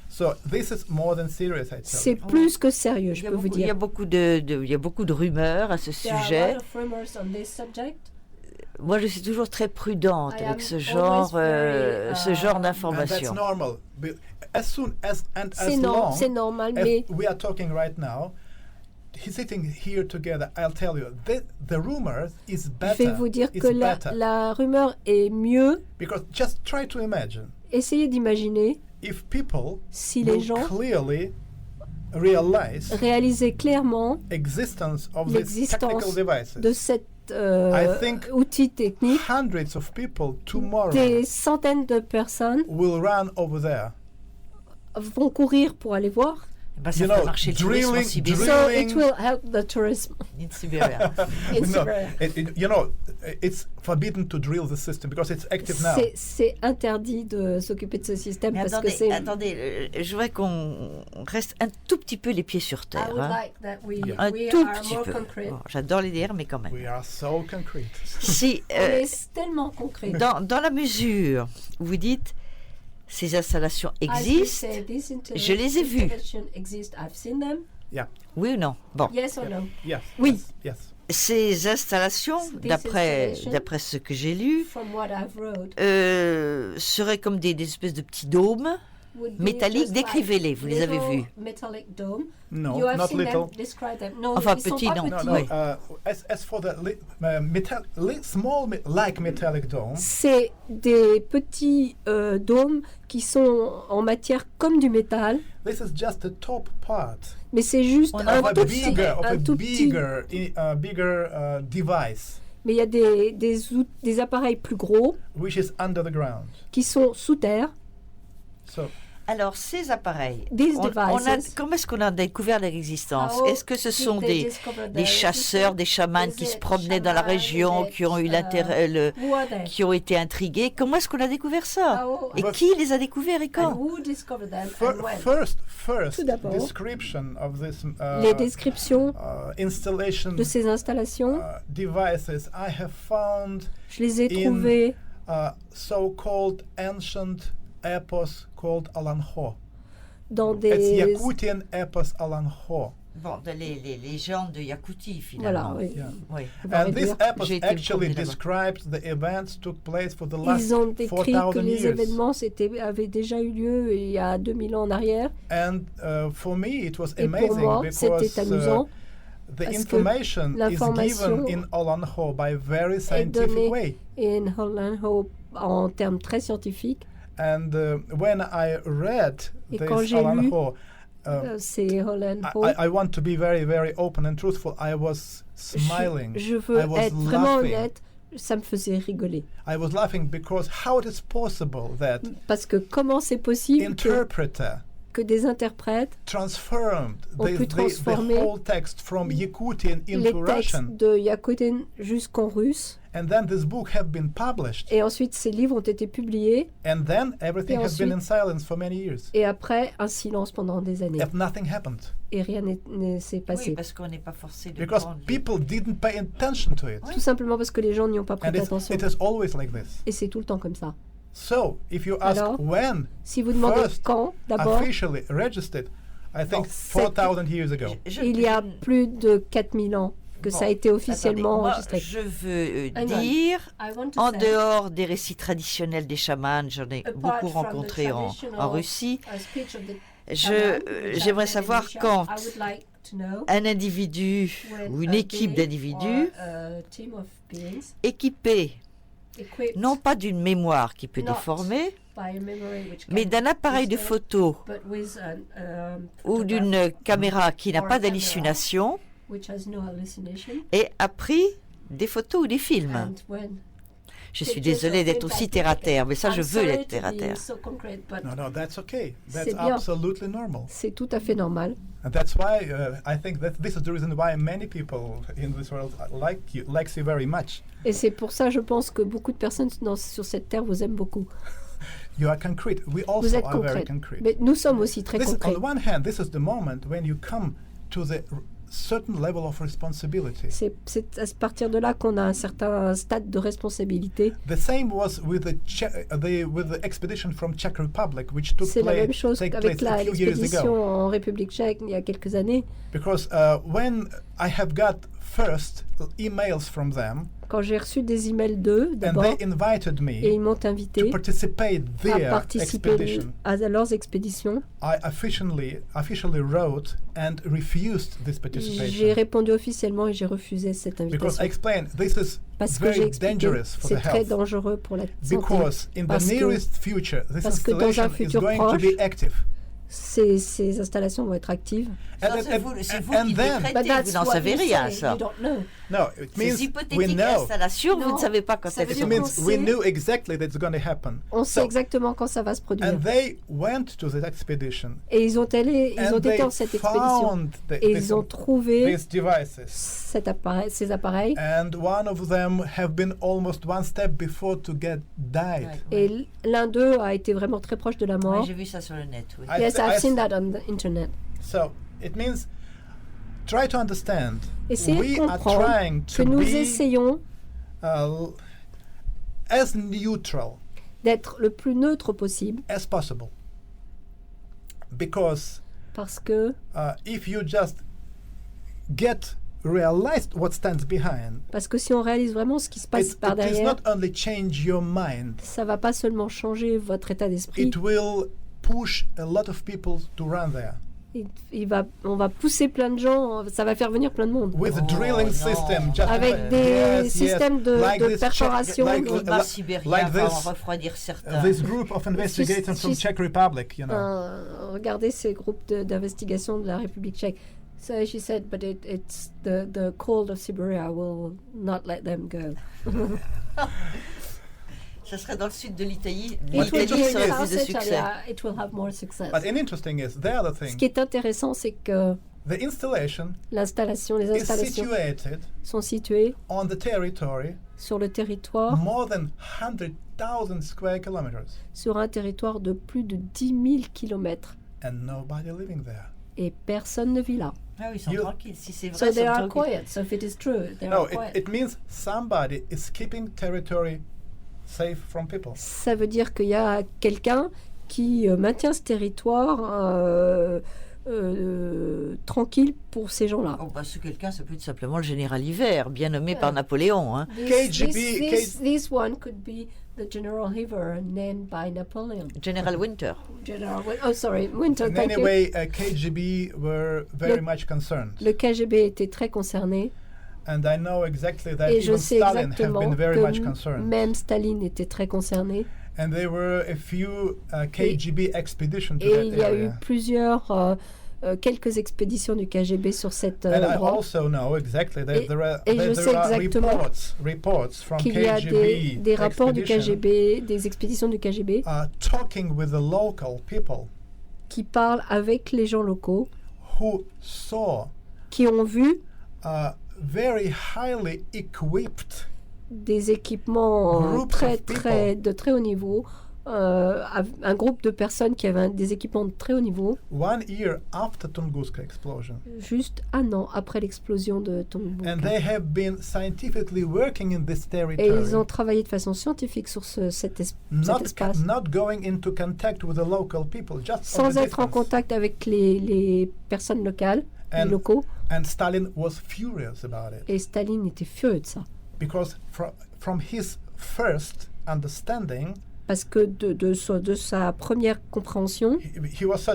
So this is more than serious, I tell you. C'est plus que sérieux, je peux vous dire. Il y a beaucoup de rumeurs à ce sujet. Moi, je suis toujours très prudente avec ce genre d'informations. C'est normal, mais we are talking right now. Sitting here together, I'll tell you, the rumor is better. Je vais vous dire que la rumeur est mieux. Because just try to imagine. Essayez d'imaginer. Si les gens réalisaient clairement l'existence de cet outil technique, des centaines de personnes vont courir pour aller voir. Ça fait marcher le tourisme en Sibérie. So it will help the tourism in Siberia. It's forbidden to drill the system because it's active now. C'est interdit de s'occuper de ce système parce que c'est. Attendez, je voudrais qu'on reste un tout petit peu les pieds sur terre. Un tout petit peu. Bon, j'adore les dire, mais quand même. We are so concrete. Si, on est tellement concret. Dans la mesure où vous dites ces installations existent, je les ai vues. Yeah. Oui ou non? Bon. Yes or no? Yes. Oui. Yes. Ces installations, d'après ce que j'ai lu, seraient comme des espèces de petits dômes métalliques. Décrivez-les, vous les avez vus. No, not little. Enfin, petits, non. As for the small like metallic domes. C'est des petits dômes qui sont en matière comme du métal. This is just the top part. Mais c'est juste un tout petit device. Mais il y a des appareils plus gros which is under the ground. Qui sont sous terre. Alors, ces appareils, comment est-ce qu'on a découvert leur existence? Est-ce que ce sont des chasseurs, des chamans qui se promenaient dans la région, qui ont eu qui ont été intrigués? Comment est-ce qu'on a découvert ça? Et qui les a découverts et quand? First description of this, les descriptions de ces installations, devices I have found je les ai trouvées so-called ancient epos called Alan Ho. Dans It's Yakutian epos Alan Ho. Bon, les légendes de Yakoutie, finalement. Voilà, oui. Yeah. Oui. And this episode actually describes the events took place for the last 4,000 years. Ils ont décrit que les événements avaient déjà eu lieu il y a 2000 ans en arrière. And for me, it was Et pour amazing moi, because c'était amusant. the information is given in Olanho by a very scientific way. In Olanho, en termes très scientifiques. And when I read Et this quand j'ai Olanho, c'est Olanho. I want to be very, very open and truthful. I was smiling. Je veux I was être vraiment laughing. honnête. Ça me faisait rigoler. I was laughing because how it is possible that Parce que comment c'est possible que des interprètes transformed ont pu transformer the whole text from Yakutian into les Russian. textes de Yakutian jusqu'en russe. And then this book have been published. Et ensuite, ces livres ont été publiés. And then everything has been in silence for many years. Et après, un silence pendant des années. If nothing happened. Et rien ne s'est passé. Oui, parce qu'on n'est pas forcé de Because people didn't pay attention to it. Tout simplement parce que les gens n'y ont pas prêté attention. It is always like this. Et c'est tout le temps comme ça. So, if you ask Alors, when si vous demandez quand, d'abord, officially registered, I think 4,000 years ago. Il y a plus de 4000 ans que ça a été officiellement enregistré. Je veux dire, en dehors des récits traditionnels des chamans, j'en ai beaucoup rencontré en Russie, j'aimerais savoir quand un individu ou une équipe d'individus équipés non pas d'une mémoire qui peut déformer, mais d'un appareil de photo ou d'une caméra qui n'a pas d'hallucination et a pris des photos ou des films. Je suis désolée d'être aussi terre à terre, mais ça, je veux être terre à terre. No, that's okay. That's absolutely normal. C'est tout à fait normal. And that's why I think that this is the reason why many people in this world likes you very much. Et c'est pour ça, je pense que beaucoup de personnes sur cette terre vous aiment beaucoup. You are concrete. We also vous êtes are concrète. very concrete. Mais nous sommes aussi très concrets. On the one hand, this is the moment when you come to the certain level of responsibility. C'est à partir de là qu'on a un certain stade de responsabilité. The same was with the expedition from Czech Republic, which took place. C'est la même chose avec l'expédition en République tchèque il y a quelques années. Because when I have got first emails from them, quand j'ai reçu des emails d'eux, d'abord, et ils m'ont invité à participer à leurs expéditions, officially wrote and refused this participation. J'ai répondu officiellement et j'ai refusé cette invitation. Parce que j'ai expliqué, c'est très dangereux pour la santé. Parce que dans un futur proche, ces installations vont être actives. C'est vous qui décrétez, vous n'en savez rien, ça. No, it means ces hypothétiques installations, vous ne savez pas quand elles sont. It means we knew exactly that's going to happen. On sait exactement quand ça va se produire. And they went to that expedition. Et ils ont été dans cette expédition. Et ils ont trouvé ces appareils. And one of them have been almost one step before to get died. Et l'un d'eux a été vraiment très proche de la mort. Oui, j'ai vu ça sur le net. Oui. Yes, I've seen that on the internet. So it means try to understand. Essayez de comprendre que nous essayons as neutral, d'être le plus neutre possible, as possible. Because parce que if you just realize what stands behind, parce que si on réalise vraiment ce qui se passe par derrière, it does not only change your mind, ça va pas seulement changer votre état d'esprit. It will push a lot of people to run there. On va pousser plein de gens, ça va faire venir plein de monde. With drilling system, avec des systèmes de perforation. Like this group of investigators from Czech Republic, you know. Regardez ces groupes d'investigation de la République tchèque. So she said, but it's the cold of Siberia will not let them go. Ce serait dans le sud de l'Italie. L'Italie serait plus de succès. It will have more success. But interesting is the other thing. Ce qui est intéressant, c'est que les installations sont situées on the territory sur le territoire more than 100,000 square kilometers. Sur un territoire de plus de 10 000 kilomètres. And nobody living there. Et personne ne vit là. Ah oui, ils sont tranquilles. Si c'est vrai, so they are quiet. So if it is true, they are quiet. It means somebody is keeping territory safe from people. Ça veut dire qu'il y a quelqu'un qui maintient ce territoire tranquille pour ces gens-là. Oh, ce quelqu'un, ça peut être simplement le général Hiver, bien nommé par Napoléon. Hein. This one could be the General Hiver, named by Napoleon. General Winter. Winter. Anyway, KGB were very much concerned. Le KGB était très concerné. And I know exactly that Et je even sais Stalin have exactement been very much que concerned. même Staline était très concerné. And there were a few KGB expeditions to et that il y a eu area. quelques expéditions du KGB sur cet And I endroit. Also know exactly that there are reports from qu'il y a KGB des rapports du KGB, des expéditions du KGB talking with the local people qui parlent avec les gens locaux who saw qui ont vu very highly equipped des équipements de très haut niveau, un groupe de personnes qui avaient des équipements de très haut niveau. 1 year after Tunguska explosion. Juste 1 an après l'explosion de Tunguska. And they have been scientifically working in this territory. Et ils ont travaillé de façon scientifique sur cet espace. Not going into contact with the local people, just sans être en contact avec les personnes locales, les locaux. And Stalin was furious about it. Et Staline était furieux de ça. Because from his first understanding, parce que de sa première compréhension, he was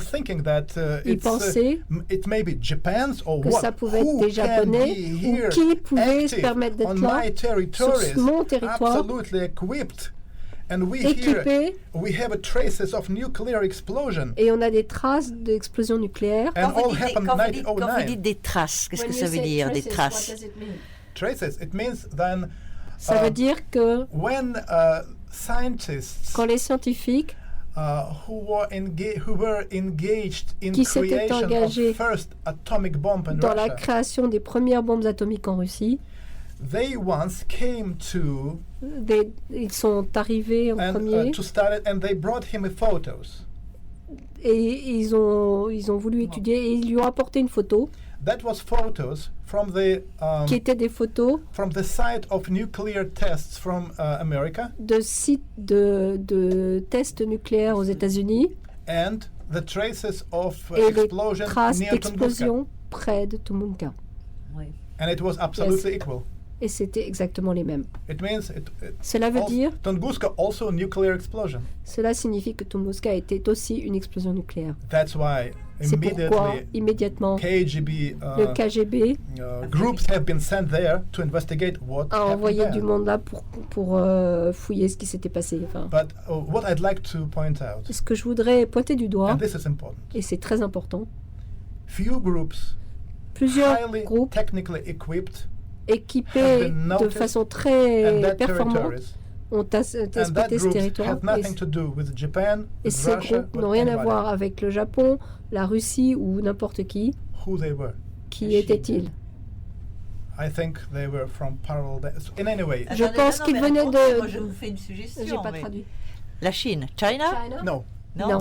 thinking that il pensait it may be Japan's or que ça pouvait être des Japonais ou qui pouvaient se permettre d'être là sur mon territoire, absolutely equipped. And équipés, we have traces of nuclear explosion. Et on a des traces d'explosion nucléaire. Quand vous dites des traces, qu'est-ce que ça veut dire, des traces? Traces, it means then. Ça veut dire que when scientists, quand les scientifiques who were engaged in qui s'étaient engagés first atomic bomb in dans Russia, la création des premières bombes atomiques en Russie, they once came to. Ils sont arrivés en premier. To Stalin, and they brought him photos. Et ils ont voulu étudier et ils lui ont apporté une photo. That was photos from the qui étaient des photos from the site of nuclear tests from America. De sites de tests nucléaires aux États-Unis. And the traces of explosion near Tunguska. Près de Tunguska. Oui. And it was absolutely equal. Et c'était exactement les mêmes. Cela veut dire Tunguska also a nuclear explosion. Cela signifie que Tunguska était aussi une explosion nucléaire. That's why c'est pourquoi immédiatement le KGB groups have been sent there to investigate what a envoyé du monde là pour fouiller ce qui s'était passé. Enfin. But what I'd like to point out, ce que je voudrais pointer du doigt, and this is important, et c'est très important, plusieurs groupes technically equipped, équipés de façon très performante ont exploité ce territoire. Et ces groupes n'ont rien à voir avec le Japon, la Russie ou n'importe qui. Qui étaient-ils? Je pense qu'ils venaient de... Je vous fais une suggestion. J'ai pas traduit. La Chine. China? No. No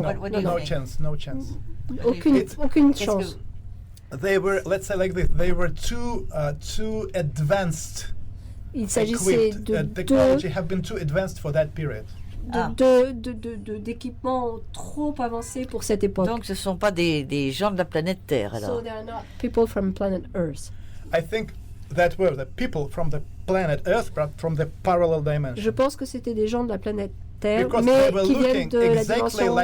chance. Aucune chance. They were, let's say like this, they were too advanced. Il s'agissait d'équipements trop avancés pour cette époque. Donc ce ne sont pas des gens de la planète Terre alors. So they are not people from planet Earth. I think that were the people from the planet Earth, but from the parallel dimension. Je pense que c'était des gens de la planète Terre, mais qui viennent de la dimension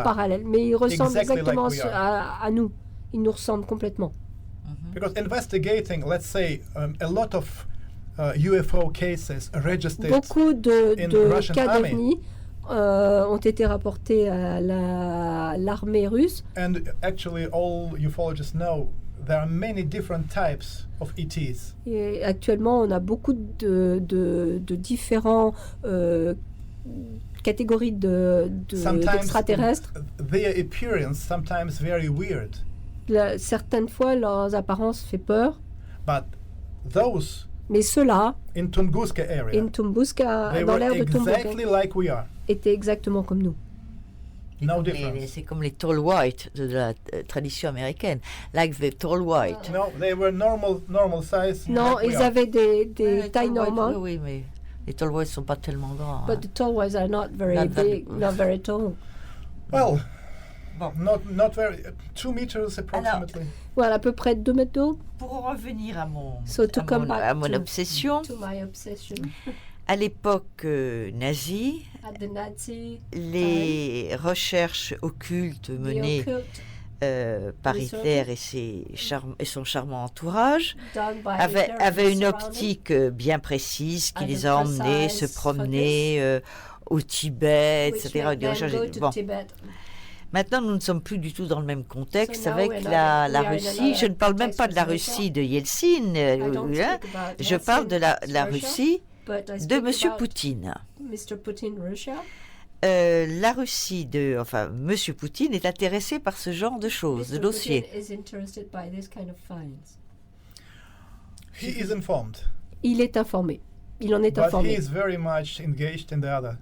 parallèle. Mais ils ressemblent exactement à nous. Ils nous ressemblent complètement. Because investigating, let's say, a lot of UFO cases registered beaucoup de cas d'OVNI ont été rapportés à l'armée russe. And actually, all ufologists know there are many different types of ETs. Et actuellement, on a beaucoup de différents catégories d'extraterrestres. Their appearance sometimes very weird. Certaines fois, leurs apparences fait peur. But those mais ceux-là, in Tunguska area, dans l'aire de Tunguska, like we are. Étaient exactement comme nous. No difference. C'est comme les tall white de la tradition américaine, like the tall white. No, they were normal size. Non, ils avaient des tailles normales. Oui, mais les tall whites sont pas tellement grands. But the tall whites are not very big, not very tall. Well, Bon. Not very, 2 meters approximately. Alors, voilà, à peu près 2 mètres de haut. Pour en revenir à mon obsession, à l'époque nazie, les recherches occultes menées par Hitler et son charmant entourage avaient une optique bien précise qui les a emmenés se promener au Tibet, etc. Bon. Maintenant, nous ne sommes plus du tout dans le même contexte avec la Russie. Je ne parle même pas de la Russie de Yeltsin, je parle de la Russie de M. Poutine. La Russie M. Poutine est intéressé par ce genre de choses, de dossiers. He is informed. Il est informé. Il en est informé. But he is very much engaged in the other.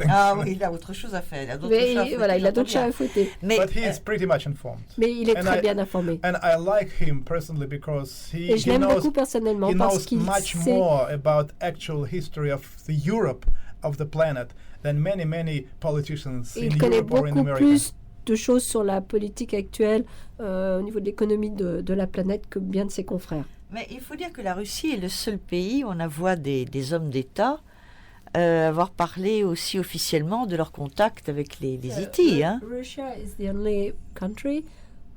Ah oui, il a autre chose à faire. Il a d'autres chats à fouetter. But he is pretty much informed. Mais il est très bien informé. And I like him personally because Et je l'aime beaucoup personnellement parce qu'il knows much more about actual history of the Europe of the planet than many politicians in Europe or in America. Il connaît beaucoup plus de choses sur la politique actuelle au niveau de l'économie de la planète que bien de ses confrères. Mais il faut dire que la Russie est le seul pays où on voit des hommes d'État avoir parlé aussi officiellement de leur contact avec les Houthis. Russia is the only country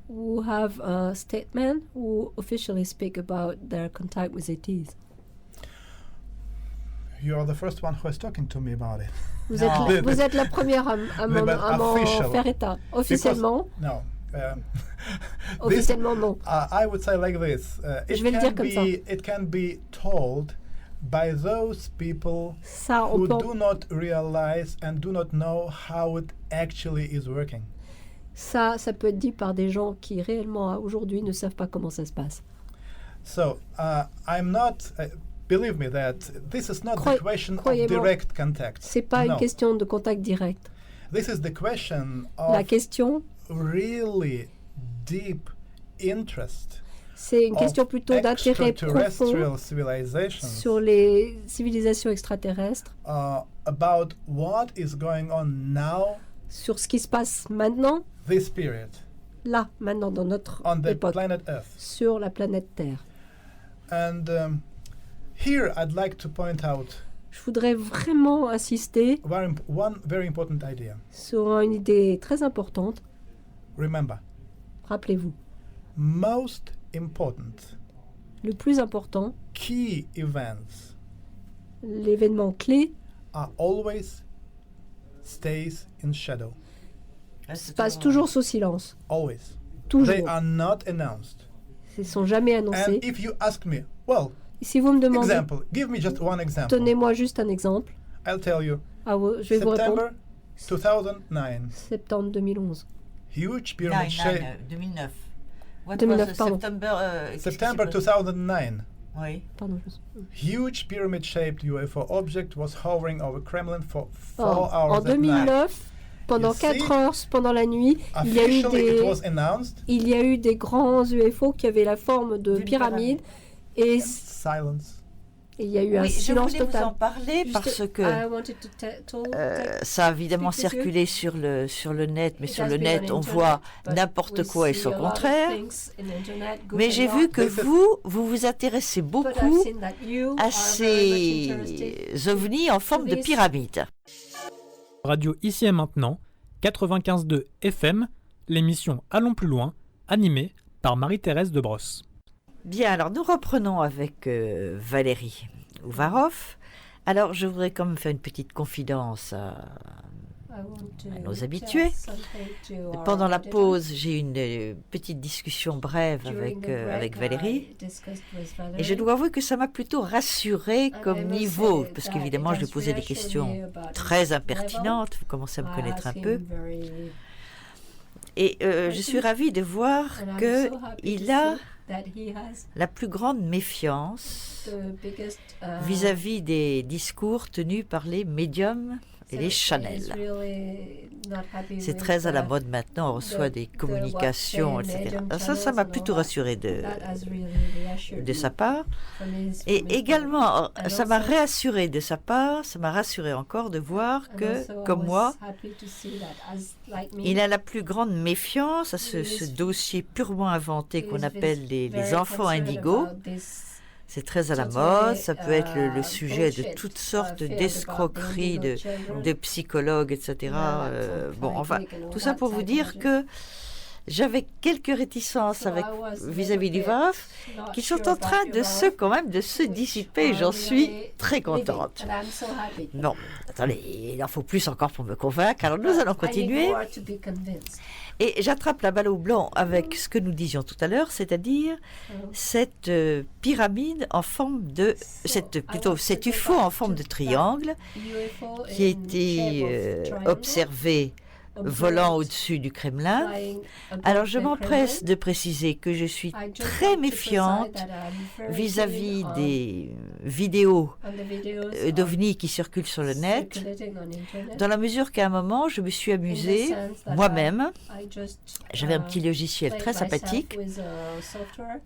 who have statesmen who officially speak about their contact with Houthis. You are the first one who is talking to me about it. Vous êtes la première à m'en faire état. Officiellement. No. Officiellement non. I would say like this. Je vais le dire comme ça. It can be told by those people who do not realize and do not know how it actually is working. Ça peut être dit par des gens qui réellement aujourd'hui ne savent pas comment ça se passe. So I'm not. Believe me that this is not the question of direct contact. C'est pas une question de contact direct. This is the question of la question really deep interest. C'est une question plutôt d'intérêt profond sur les civilisations extraterrestres, about what is going on now, sur ce qui se passe maintenant, this period, là, maintenant, dans notre époque, sur la planète Terre. And here I'd like to point out je voudrais vraiment insister one very important idea. Sur une idée très importante. Remember, rappelez-vous, most important, le plus important, key events, l'événement clé, are always stays in shadow. Se passe toujours sous silence. Always. Toujours. They are not announced. Ils ne sont jamais annoncés. And if you ask me, well, si vous me demandez, give me just one example. Donnez-moi juste un exemple. I'll tell you. Je vais vous répondre. September 2009. Septembre 2011. Huge pyramid shape. 2009. 2009, pardon. September 2009. Oui. Pardon. Huge pyramid-shaped UFO object was hovering over Kremlin for 4 hours. En 2009, pendant 4 heures pendant la nuit, il y a eu des grands UFO qui avaient la forme de pyramide et silence. Et il y a eu un silence total. Je voulais vous en parler parce que ça a évidemment circulé sur le net, mais sur le net, on voit n'importe quoi et son contraire. Mais j'ai vu que vous vous intéressez beaucoup à ces ovnis en forme de pyramide. Radio Ici et Maintenant, 95.2 FM, l'émission Allons plus loin, animée par Marie-Thérèse Debrosse. Bien, alors nous reprenons avec Valérie Ouvarov. Alors, je voudrais quand même faire une petite confidence à nos habitués. Pendant la pause, j'ai eu une petite discussion brève avec Valérie. Et je dois avouer que ça m'a plutôt rassurée comme niveau, parce qu'évidemment, je lui posais des questions très impertinentes. Vous commencez à me connaître un peu. Et je suis ravie de voir qu'il a la plus grande méfiance vis-à-vis des discours tenus par les médiums et les Chanel. C'est très à la mode maintenant, on reçoit des communications, etc. Ça m'a plutôt rassuré de sa part. Et également, ça m'a réassuré de sa part, ça m'a rassuré encore de voir que, comme moi, il a la plus grande méfiance à ce dossier purement inventé qu'on appelle les enfants indigos. C'est très à la mode, ça peut être le sujet de toutes sortes d'escroqueries de psychologues, etc. Bon, enfin, tout ça pour vous dire que j'avais quelques réticences vis-à-vis du VAF qui sont en train de se dissiper. J'en suis très contente. Non, attendez, il en faut plus encore pour me convaincre. Alors nous allons continuer. Et j'attrape la balle au blanc avec ce que nous disions tout à l'heure, c'est-à-dire cette pyramide en forme de... cet UFO en forme de triangle qui a été observé volant au-dessus du Kremlin. Alors je m'empresse de préciser que je suis très méfiante vis-à-vis des vidéos d'OVNI qui circulent sur le net, dans la mesure qu'à un moment je me suis amusée moi-même, j'avais un petit logiciel très sympathique,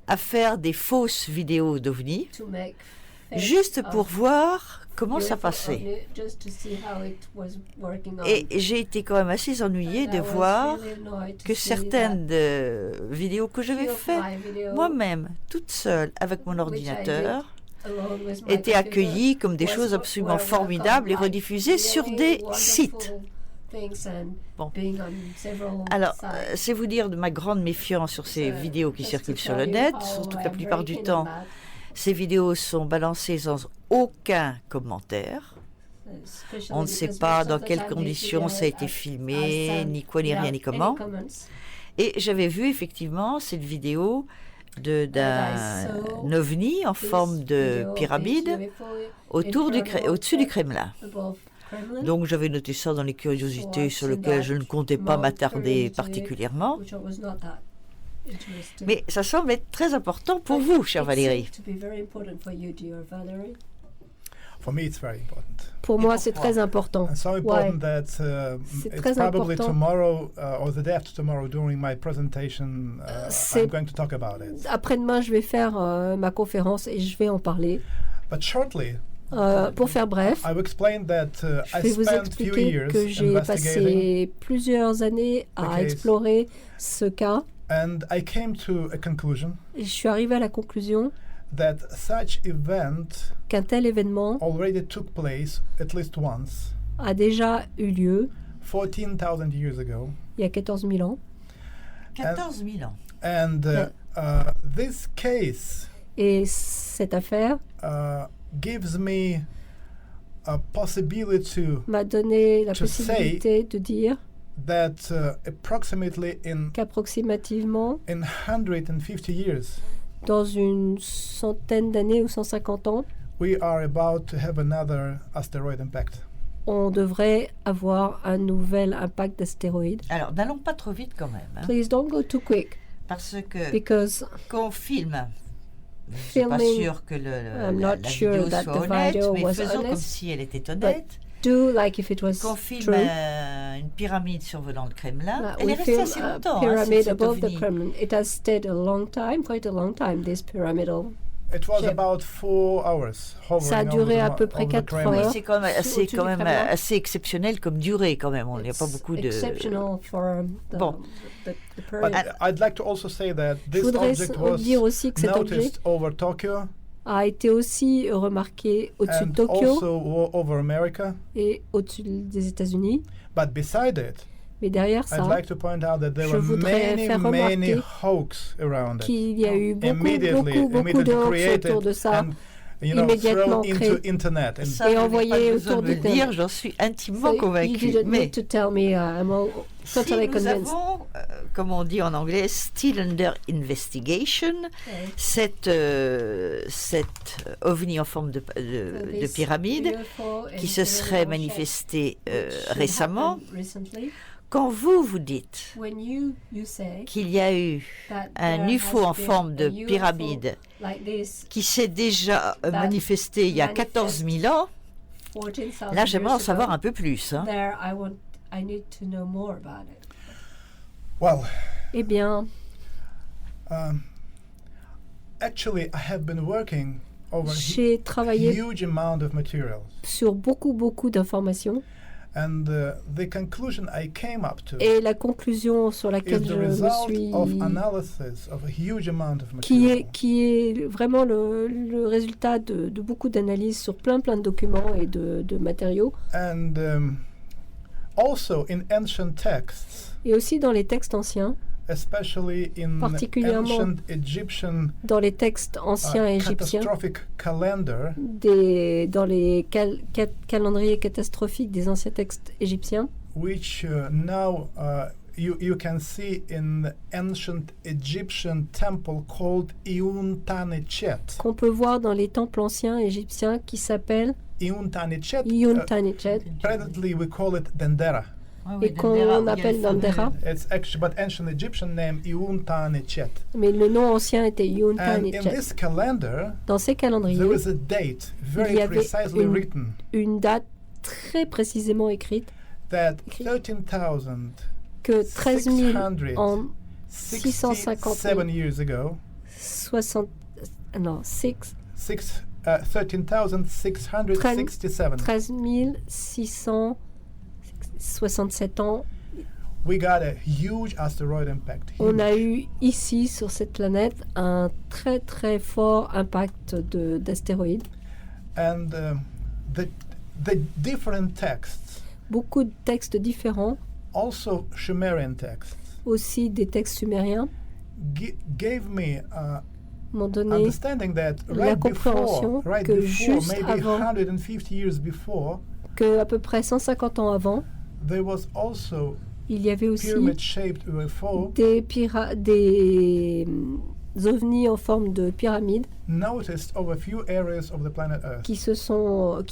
à faire des fausses vidéos d'OVNI, juste pour voir comment ça passait. Et j'ai été quand même assez ennuyée de voir que certaines vidéos que j'avais faites moi-même, toute seule, avec mon ordinateur, étaient accueillies comme des choses absolument formidables et rediffusées sur des sites. Bon. Alors, c'est vous dire de ma grande méfiance sur ces vidéos qui circulent sur le net, surtout que la plupart du temps, ces vidéos sont balancées sans aucun commentaire. On ne sait pas dans quelles conditions ça a été filmé, ni quoi, ni rien, ni comment. Et j'avais vu effectivement cette vidéo d'un ovni en forme de pyramide au-dessus du Kremlin. Donc j'avais noté ça dans les curiosités sur lesquelles je ne comptais pas m'attarder particulièrement. Mais ça semble être très important pour vous, chère Valérie. Pour moi, c'est très important. C'est très important. Après-demain, je vais faire ma conférence et je vais en parler. Pour faire bref, je vais vous expliquer que j'ai passé plusieurs années à explorer ce cas. And I came to a conclusion et je suis arrivé à la conclusion that such event qu'un tel événement already took place at least once, a déjà eu lieu 14,000 years ago. Il y a 14 000 ans. 14 000 ans. And this case et cette affaire gives me a possibility m'a donné la possibilité de dire that qu'approximativement in 150 years, dans une centaine d'années ou 150 ans, we are about to have another asteroid impact. On devrait avoir un nouvel impact d'astéroïde. Alors, n'allons pas trop vite quand même. Hein. Please don't go too quick. Parce que quand on filme, je ne suis pas sûre que la vidéo soit honnête, mais faisons comme si elle était honnête. Do like if it was qu'on filme true. Une pyramide survolant le Kremlin. Elle est restée assez longtemps. Pyramid above the Kremlin. It has stayed a long time, quite a long time, this pyramidal. It was about 4 hours. Ça a duré à peu près 4 heures. Oui, c'est quand même assez exceptionnel comme durée quand même. Il n'y a pas beaucoup de... Exceptional for the period. I'd like to also say that this object was noticed over Tokyo. A été aussi remarqué au-dessus de Tokyo over America. Et au-dessus des États-Unis. But beside it, mais derrière ça, je voudrais faire remarquer qu'il y a eu beaucoup de hoax autour de ça, immédiatement créé et envoyé autour de dire, j'en suis intimement convaincu. Mais si nous avons, comme on dit en anglais, still under investigation, cette ovni en forme de pyramide qui se serait manifestée récemment. Quand vous dites qu'il y a eu un UFO en forme de pyramide qui s'est déjà manifesté il y a 14 000 ans, 14,000 Là, j'aimerais en years savoir ago. un peu plus. Hein. There, I need to know more about it. Well, Eh bien, actually, I have been working over j'ai travaillé huge amount of materials, sur beaucoup d'informations. and the conclusion I came up to Et la conclusion sur is laquelle the je me result suis... of analysis of a huge amount of qui material. est vraiment le résultat de beaucoup d'analyses sur plein de documents et de matériaux. And also in ancient texts, Et aussi dans les textes anciens, especially in particulièrement ancient Egyptian dans les textes anciens égyptiens, catastrophic calendar, dans les calendriers catastrophiques des anciens textes égyptiens, which now you can see in the ancient Egyptian temple called Iuntanechet. qu'on peut voir dans les temples anciens égyptiens qui s'appellent Iuntanechet, Iuntanechet, presently we call it Dendera. et qu'on appelle Dendera. It's actually, but ancient Egyptian name Iuntanechet. Mais le nom ancien était And in Iuntanechet. this calendar, Dans ces calendriers, there is a date very il y avait precisely written une date très précisément écrite that écrit 13,000 que 13 000 en 650 67 years ago, 60, non, 13,667, 13 667 ans, we got a huge asteroid impact. on a Huge. eu ici sur cette planète un très fort impact d'astéroïdes. And the different texts, Beaucoup de textes différents, also Sumerian texts, aussi des textes sumériens, gave me m'ont donné understanding that la compréhension que juste maybe avant, 150 years before, que à peu près 150 ans avant, there was also il y avait aussi pyramid-shaped UFO des ovnis en forme de pyramide noticed over a few areas of the planet Earth. qui sont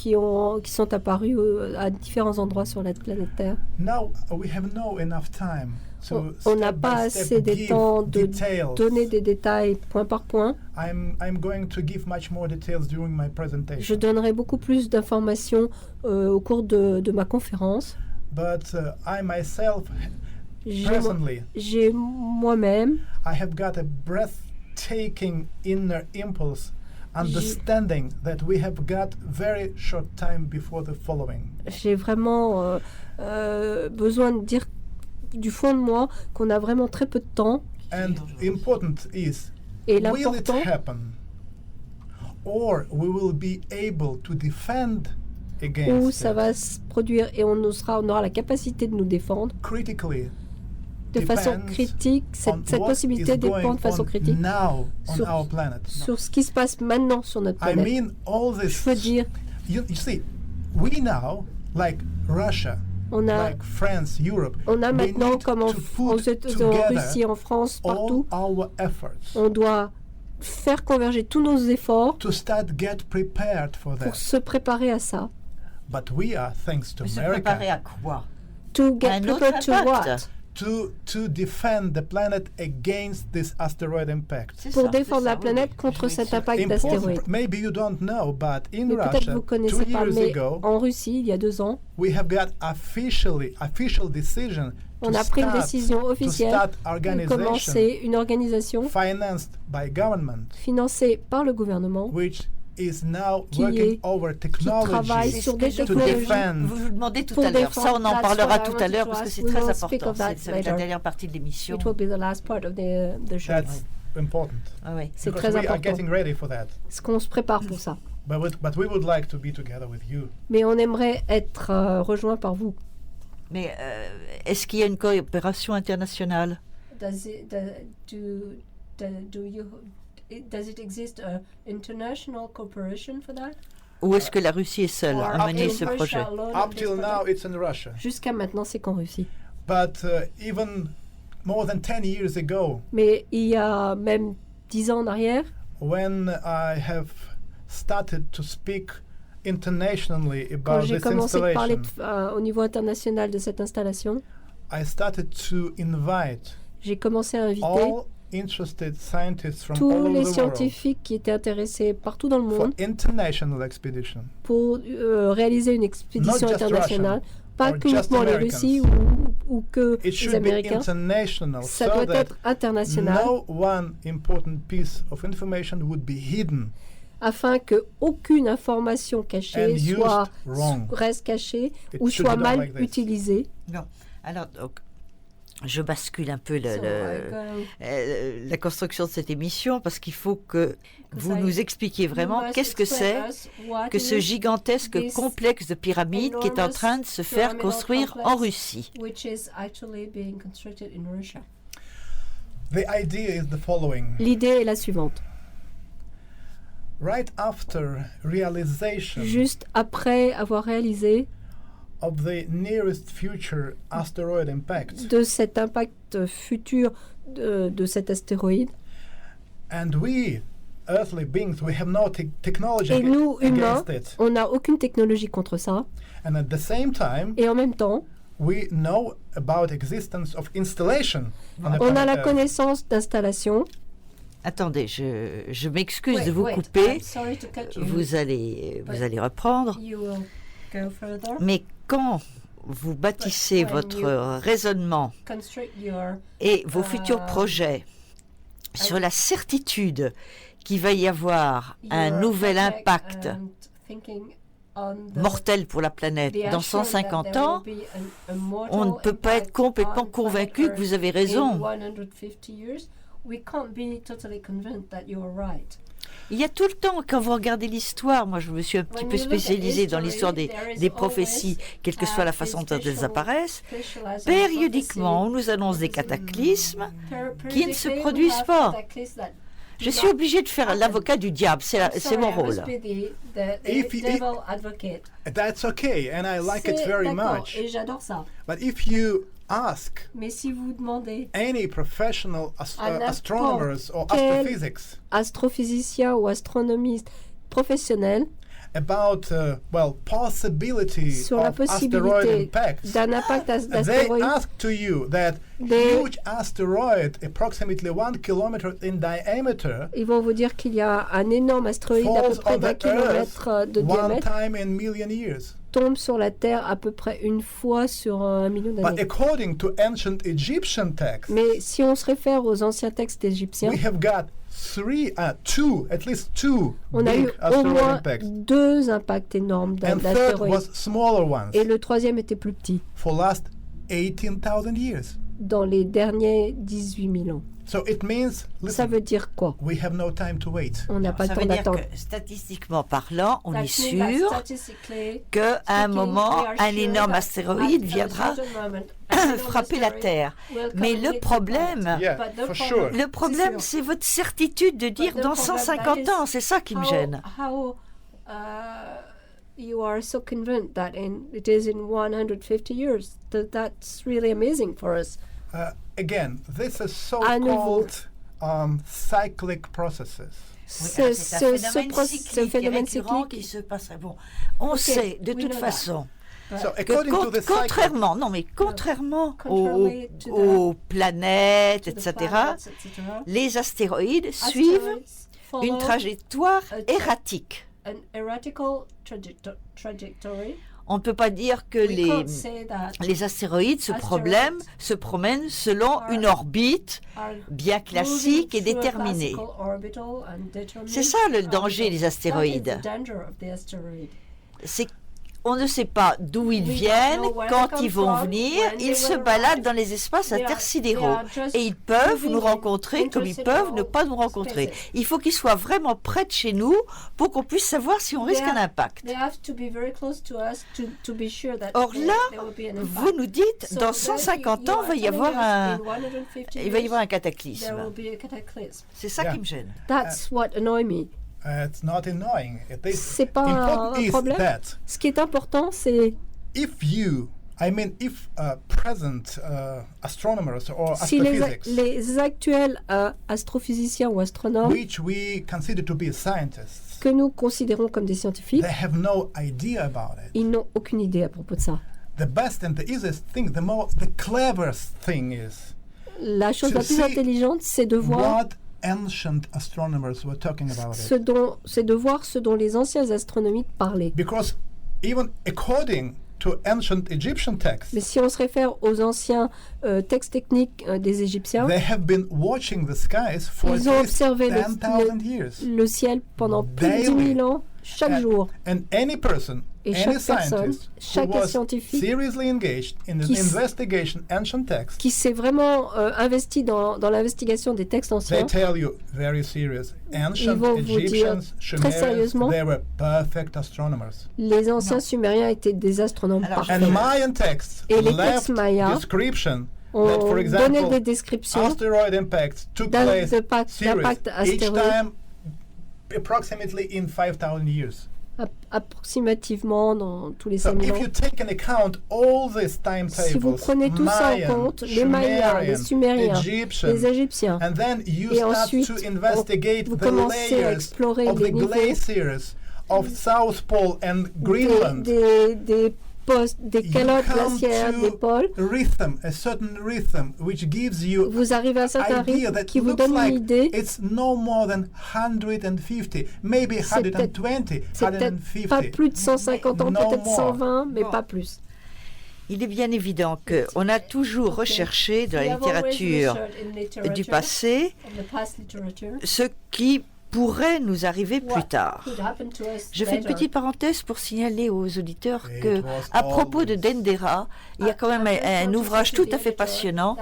apparus à différents endroits sur la planète Terre. Now we have no enough time to On n'a step by pas step assez de give temps de details. donner des détails point par point. I'm going to give much more details during my Je presentation. donnerai beaucoup plus d'informations au cours de ma conférence. But I myself, J'ai personally, moi-même, I have got a breathtaking inner impulse, understanding that we have got very short time before the following. j'ai vraiment besoin de dire du fond de moi qu'on a vraiment très peu de temps. And important is, Et will it l'important, happen? Or we will be able to defend against où ça it va se produire et on aura la capacité de nous défendre critically. de façon Depends critique. on Cette what possibilité is going dépend de façon on critique now on sur- our planet. sur ce qui se passe maintenant sur notre I planète. mean all Je this. veux dire, You see, we now, like Russia, on a like France, Europe, we maintenant, need comme en to put en Russie, en France, partout, all our efforts on doit faire converger tous nos efforts to start get prepared for pour that. se préparer à ça. But we are, thanks to Se préparer America, à quoi? To get Un autre prepared to impact. what? to defend the planet against this asteroid impact. C'est Pour ça, défendre c'est la ça, planète oui. contre Je cet vais impact dire. d'astéroïdes. Maybe you don't know, but in Mais peut-être Russia, vous 2 connaissez pas, years mais ago, en Russie, il y a 2 ans, we have got official decision on to a pris une start, décision officielle start de organization commencer une organisation financed by government, financée par le gouvernement which is now Qui working est- over travaille technology sur des to technologies defend. Vous demandez tout Pour à l'heure. défendre. Ça, on en That's parlera what I tout à wanted l'heure to parce que ask. c'est We très will speak important. of that Ça va être la later. dernière partie de l'émission. It will be the last part of the show. That's important. Ah oui. C'est Because très we are important. getting ready for that. Est-ce qu'on se prépare pour ça? But we would like to be together with you. Mais on aimerait être rejoint par vous. Mais est-ce qu'il y a une coopération internationale? Does it exist a international cooperation for that? Ou est-ce que la Russie est seule Or à mener up ce to- projet? Up till now, it's in Russia. Jusqu'à maintenant, c'est qu'en Russie. But even more than 10 years ago, Mais il y a même 10 ans en arrière, when I have started to speak internationally quand about j'ai this commencé à parler installation, au niveau international de cette installation, I started to invite j'ai commencé à inviter all interested scientists from all tous over les the scientifiques qui étaient intéressés partout dans le world for monde international expedition. pour réaliser une expédition Not just internationale, Russian pas or que just uniquement les Americans. Russes ou que It les should be Américains. international Ça so doit that être international no one important piece of information would be hidden afin que aucune information cachée and used wrong. reste cachée It ou should soit be done mal like this. utilisée. Non. Alors, donc, je bascule un peu So la construction de cette émission parce qu'il faut que vous nous expliquiez vraiment must qu'est-ce que c'est explain us what que ce is gigantesque this complexe de pyramides qui est en train de se faire pyramidal construire complex en Russie. which is actually being constructed in Russia. The idea is the following. L'idée est la suivante. Right after realization Juste après avoir réalisé of the nearest future asteroid impact, de cet impact futur de cet astéroïde, and we, earthly beings, we have no technology et nous, humains, against it. on n'a aucune technologie contre ça, And at the same time, et en même temps, we know about existence of installation. On the on a planet la Earth. connaissance d'installation. Attendez, je m'excuse Wait, de vous wait, couper. I'm sorry to cut you. Vous allez But- reprendre. You will go further. Mais quand vous bâtissez When votre you- raisonnement Construct your et vos futurs projets sur la certitude qu'il va y avoir un your nouvel project impact and thinking on the- mortel pour la planète the dans assurance that 150 there ans, will be a mortal on ne peut pas être impact complètement on convaincu planet que vous avez Earth raison. in 150 years. We can't be totally convinced that you are right. Il y a tout le temps, quand vous regardez l'histoire, moi je me suis un petit When peu you look at spécialisée dans history, l'histoire there is des prophéties, quelle que soit la façon dont elles apparaissent. Périodiquement, on nous annonce des cataclysmes qui ne se produisent pas. Je suis obligée de faire l'avocat du diable, c'est mon rôle. If you- That's okay, and I like it very much. Et j'adore ça. But if you ask Mais si vous demandez any professional n'importe astronomers or quel- astrophysics astrophysicien ou astronomiste professionnel about possibilities sur la of asteroid possibilité impacts, d'un impact they d'astéroïde, ask to you that They- huge asteroid, approximately 1 kilometer in diameter, ils vont vous dire qu'il y a un énorme astéroïde à peu falls près on d'1 the Earth kilomètre de one diamètre, time in million years. tombe sur la Terre à peu près une fois sur 1 million But d'années. according to ancient Egyptian texts, Mais si on se réfère aux anciens textes égyptiens, we have got at least two on a eu big au asteroid moins impacts, 2 impacts énormes and third d'astéroïdes. was smaller ones Et le troisième était plus petit, for last 18,000 years. dans les derniers 18 000 ans. So it means, Ça listen, veut dire quoi? we have no time to wait. On n'a pas Ça le veut temps dire d'attendre. que statistiquement parlant, on est That means that sûr statistically qu'à un speaking, moment, we are un sure énorme that astéroïde at a viendra certain moment, an enormous frapper la asteroid Terre. will come Mais and le hit the problème, planet. Yeah, But the for problem- sure. le problème, sûr. c'est votre certitude de dire the dans problem, 150 that is ans. C'est ça qui me gêne. How you are so convinced that it is in 150 years. That's really amazing for us. Again, this is À nouveau. so-called cyclic processes. C'est un ce phénomène récurrent cyclique. qui se passerait. Bon, on sait de we toute know façon So que according to the cycle, contrairement Contrary to the- aux planètes, To the etc., planets, etc., les astéroïdes suivent asteroids follow une trajectoire a erratique. an erratical trajectory. On ne peut pas dire que We can't say that les astéroïdes se promènent selon une orbite are bien classique et moving through a déterminée. classical orbital and determined C'est ça le danger des orbital. astéroïdes. That is the danger of the asteroid. C'est on ne sait pas d'où ils We don't viennent, know where quand they come ils vont from, venir, when they ils se will baladent arrive. dans les espaces They are intersidéraux just et ils peuvent moving nous in rencontrer comme ils peuvent ne pas nous rencontrer. spaces. Il faut qu'ils soient vraiment près de chez nous pour qu'on puisse savoir si on risque They un have- impact. They have to be very close to us to be sure that Or there là, will be an Vous impact. nous dites, So dans then 150 you ans, are va y telling avoir us un, in 150 il va y avoir un years, there cataclysme. will be a cataclysm. C'est ça Yeah. qui me gêne. That's what annoys me. it's not annoying. It is C'est pas important un is problème. that Ce qui est important, c'est if present astronomers or si astrophysics, les actuels astrophysiciens ou astronomes which we consider to be scientists, que nous considérons comme des scientifiques, they have no idea about it. ils n'ont aucune idée à propos de ça. The best and the easiest thing, the cleverest thing is la chose la plus intelligente, c'est de voir c'est de voir ce dont les anciens astronomes parlaient. Because even according to ancient Egyptian texts, mais si on se réfère aux anciens textes techniques des Égyptiens, they have been watching the skies for ils ont observé 10,000 years. Le ciel pendant plus de 10 000 ans, chaque jour. And any person, et chaque personne, chaque scientifique qui s'est vraiment investi dans l'investigation des textes anciens, ils vont vous dire très sérieusement, les anciens Sumériens étaient des astronomes parfaits. Et les textes mayas ont donné des descriptions d'impact astéroïde approximativement dans tous les 5000 ans. Si vous prenez tout ça en compte, les Mayas, les Sumériens, les Égyptiens, et ensuite vous commencez à explorer les niveaux des calottes glaciaires, des pôles, vous arrivez à un certain rythme qui vous donne une idée. C'est peut-être pas plus de 150 ans, peut-être 120, mais pas plus. Il est bien évident qu'on a toujours recherché dans la littérature du passé ce qui pourrait nous arriver plus tard. Je fais une petite parenthèse pour signaler aux auditeurs que, à propos de Dendera, il y a quand même un ouvrage tout à fait passionnant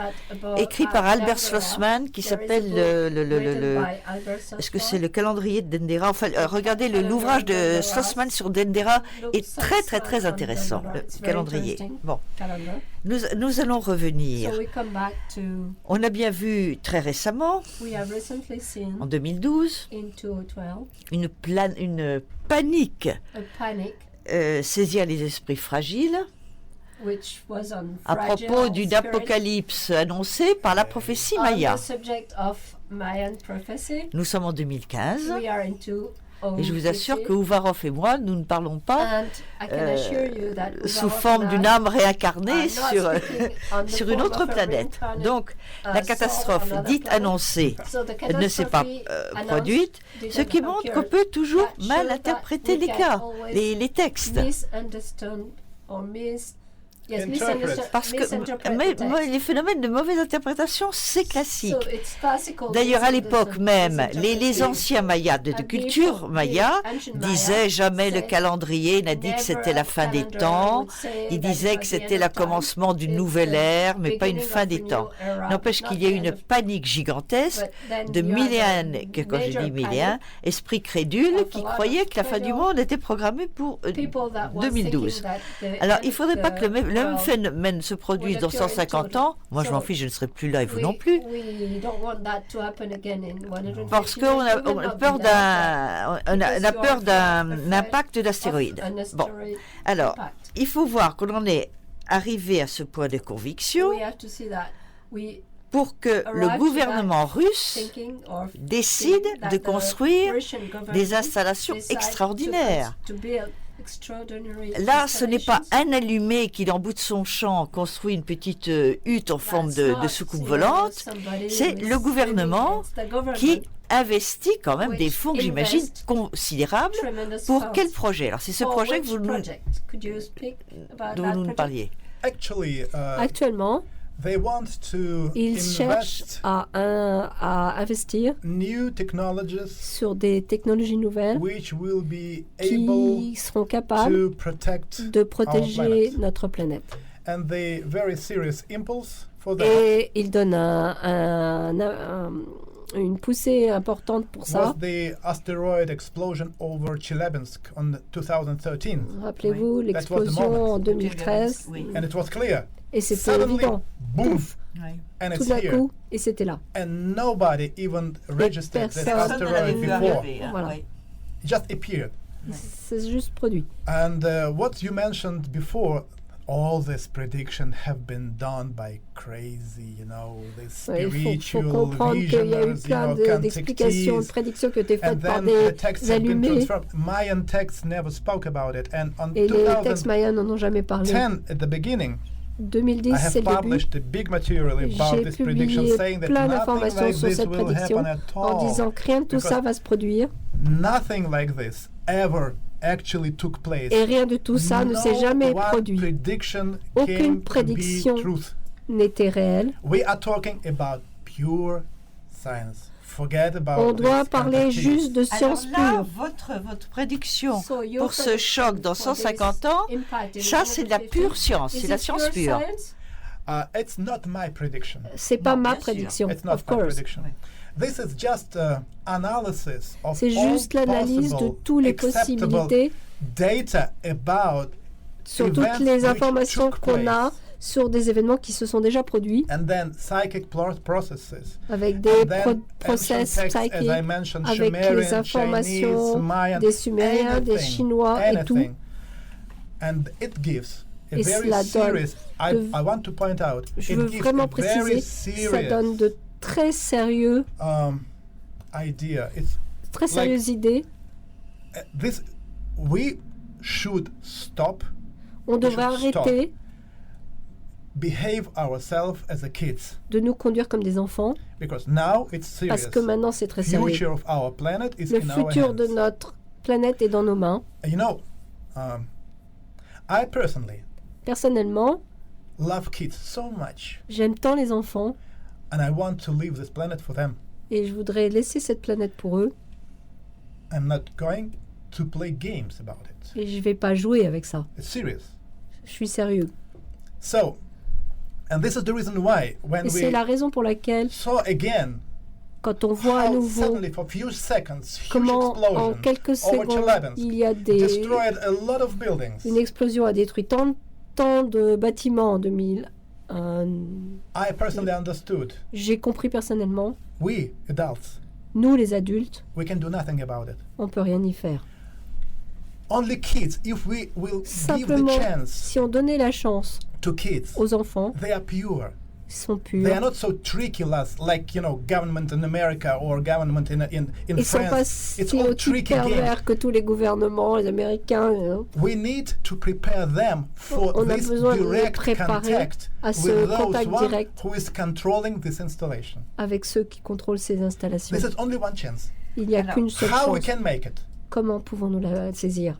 écrit par Albert Schlossman qui s'appelle est-ce que c'est le calendrier de Dendera? Enfin, regardez l'ouvrage de Schlossman sur Dendera est très très très intéressant, le calendrier. Bon, nous allons revenir. On a bien vu très récemment, en 2012, une panique saisir les esprits fragiles à propos d'une apocalypse annoncée par la prophétie Maya. Nous sommes en 2015 et je vous assure que Uvarov et moi, nous ne parlons pas sous forme d'une âme réincarnée sur une autre planète. Donc, la catastrophe dite annoncée ne s'est pas produite, ce qui montre qu'on peut toujours mal interpréter les textes. Parce que les phénomènes de mauvaise interprétation, c'est classique. D'ailleurs, à l'époque même, les anciens Mayas, de culture Maya, disaient jamais le calendrier n'a dit que c'était la fin des temps. Ils disaient que c'était le commencement d'une nouvelle ère, mais pas une fin des temps. N'empêche qu'il y a eu une panique gigantesque de milliers, quand je dis milliers, esprits crédules qui croyaient que la fin du monde était programmée pour 2012. Alors, il ne faudrait pas que le même phénomène se produise dans 150 ans. Moi, je m'en fiche, je ne serai plus là et vous non plus. Parce qu'on a peur d'un impact d'astéroïdes. Bon, alors, il faut voir qu'on en est arrivé à ce point de conviction pour que le gouvernement russe décide de construire des installations extraordinaires. Là, ce n'est pas un allumé qui, en bout de son champ, construit une petite hutte en forme de soucoupe volante. C'est le gouvernement qui investit quand même des fonds, que j'imagine, considérables. Pour quel projet? Alors, c'est ce projet dont vous nous parliez. Actuellement, ils cherchent à investir sur des technologies nouvelles qui seront capables de protéger notre planète. Et ils donnent une poussée importante pour ça. Rappelez-vous l'explosion en 2013. Et c'était évident. Boom. Tout d'un coup, et c'était là. And nobody even registered that asteroid before. Voilà. It just appeared. C'est juste produit. And what you mentioned before, all this prediction have been done by crazy, this spiritual faut comprendre qu'il y a eu plein d'explications, de prédictions qui ont été faites par des allumés. Mayan texts never spoke about it. And on et les textes mayas n'en ont jamais parlé. At the beginning, 2010, c'est le début. J'ai publié plein d'informations sur cette prédiction en disant que rien de tout ça va se produire. Et rien de tout ça ne s'est jamais produit. Aucune prédiction n'était réelle. On doit parler juste de science pure. Votre prédiction pour ce choc dans 150 ans, ça c'est de la pure science, c'est la science pure. C'est pas ma prédiction, of course. C'est juste l'analyse de toutes les possibilités sur toutes les informations qu'on a sur des événements qui se sont déjà produits, avec des process psychiques, avec les informations des Sumériens, des Chinois et tout. Et cela donne, je veux vraiment préciser, ça donne de très sérieuses idées. On devrait arrêter de nous conduire comme des enfants, parce que maintenant c'est très sérieux. Le futur de notre planète est dans nos mains. Personnellement, j'aime tant les enfants et je voudrais laisser cette planète pour eux. Et je ne vais pas jouer avec ça. Je suis sérieux. Et c'est la raison pour laquelle, quand on voit à nouveau comment en quelques secondes il y a une explosion a détruit tant de bâtiments en 2000, j'ai compris personnellement, nous les adultes, on ne peut rien y faire. Simplement, si on donnait la chance aux enfants, ils sont purs. Ils ne sont pas si pervers que tous les gouvernements, les Américains. On a besoin de les préparer à ce contact direct avec ceux qui contrôlent ces installations. Il n'y a qu'une seule chance. Comment pouvons-nous la saisir?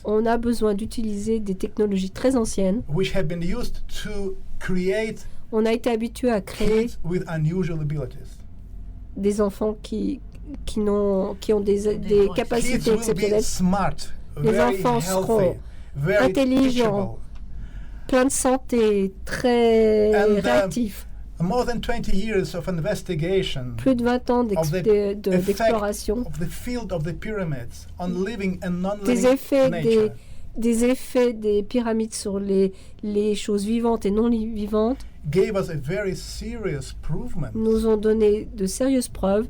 On a besoin d'utiliser des technologies très anciennes. On a été habitué à créer des enfants qui ont des capacités exceptionnelles. Les enfants seront intelligents, pleins de santé, très réactifs. Plus de 20 ans d'exploration des effets des pyramides sur les choses vivantes et non vivantes nous ont donné de sérieuses preuves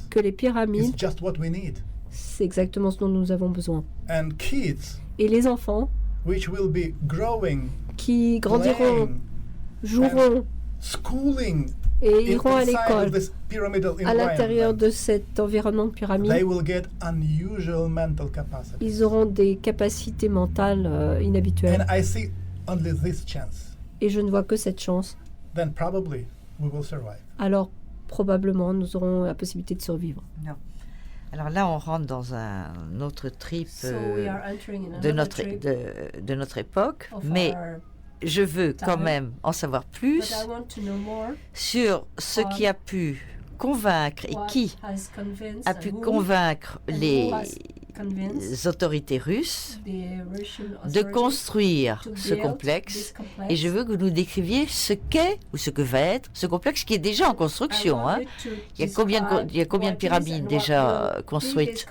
que les pyramides, c'est exactement ce dont nous avons besoin. Et les enfants qui grandiront, joueront et iront à l'école à l'intérieur de cet environnement de pyramide, ils auront des capacités mentales inhabituelles. Et je ne vois que cette chance. Alors probablement nous aurons la possibilité de survivre. Non. Alors là, on rentre dans un autre trip de notre époque, mais je veux quand même en savoir plus sur ce qui a pu convaincre et qui a pu convaincre les autorités russes de construire ce complexe. Et je veux que vous nous décriviez ce qu'est ou ce que va être ce complexe qui est déjà en construction. Hein. Il y a combien de pyramides déjà construites?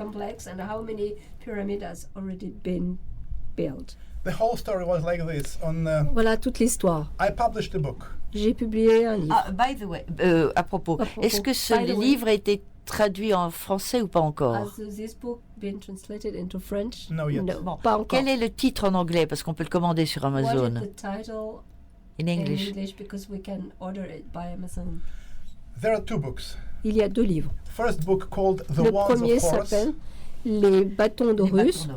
Voilà toute l'histoire. J'ai publié un livre. By the way, à propos, est-ce que ce livre a été traduit en français ou pas encore? Non, pas encore. Quel est le titre en anglais? Parce qu'on peut le commander sur Amazon. In English. There are two books. Il y a deux livres. First book called The Le Wands premier of Horus. s'appelle les bâtons d'Horus.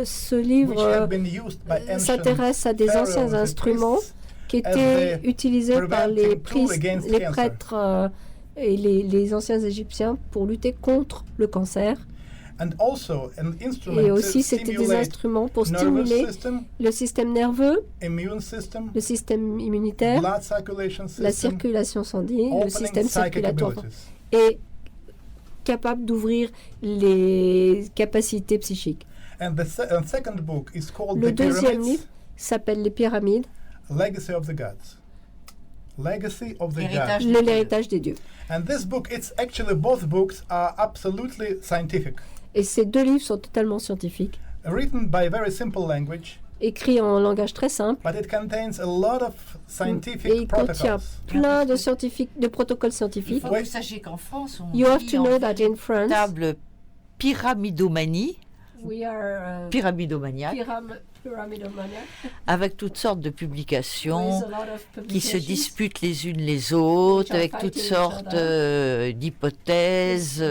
Ce livre s'intéresse à des anciens instruments qui étaient utilisés par les prêtres et les anciens Égyptiens pour lutter contre le cancer. Et aussi, c'était des instruments pour stimuler le système nerveux, le système immunitaire, la circulation sanguine, le système circulatoire, et capable d'ouvrir les capacités psychiques. Le deuxième livre s'appelle Les pyramides, l'héritage des dieux. Et ces deux livres sont totalement scientifiques, écrits en langage très simple, et il contient plein de protocoles scientifiques. Il faut que vous sachiez qu'en France, on You have vit to know that in France, table pyramidomanie, we are pyramidомaniaque, avec toutes sortes de publications qui se disputent les unes les autres, avec toutes sortes d'hypothèses.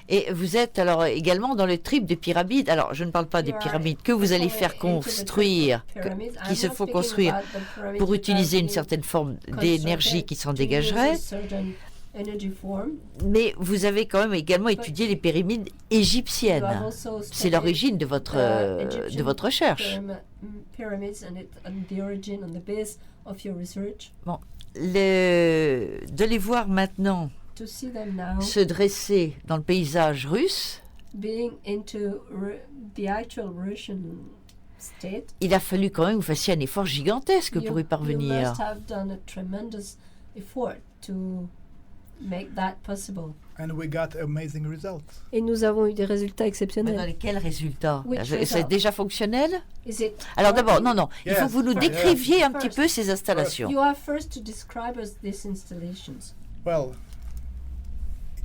Et vous êtes alors également dans le trip des pyramides. Alors, je ne parle pas des pyramides que vous allez faire construire, qui se font construire pour utiliser une certaine forme d'énergie qui s'en dégagerait. Mais vous avez quand même également étudié les pyramides égyptiennes. C'est l'origine de votre recherche. Bon, de les voir maintenant se dresser dans le paysage russe, il a fallu quand même que vous fassiez un effort gigantesque pour y parvenir. Et nous avons eu des résultats exceptionnels. Mais quels résultats? C'est déjà fonctionnel? Alors d'abord, non, il faut que vous nous décriviez un petit peu ces installations. Well,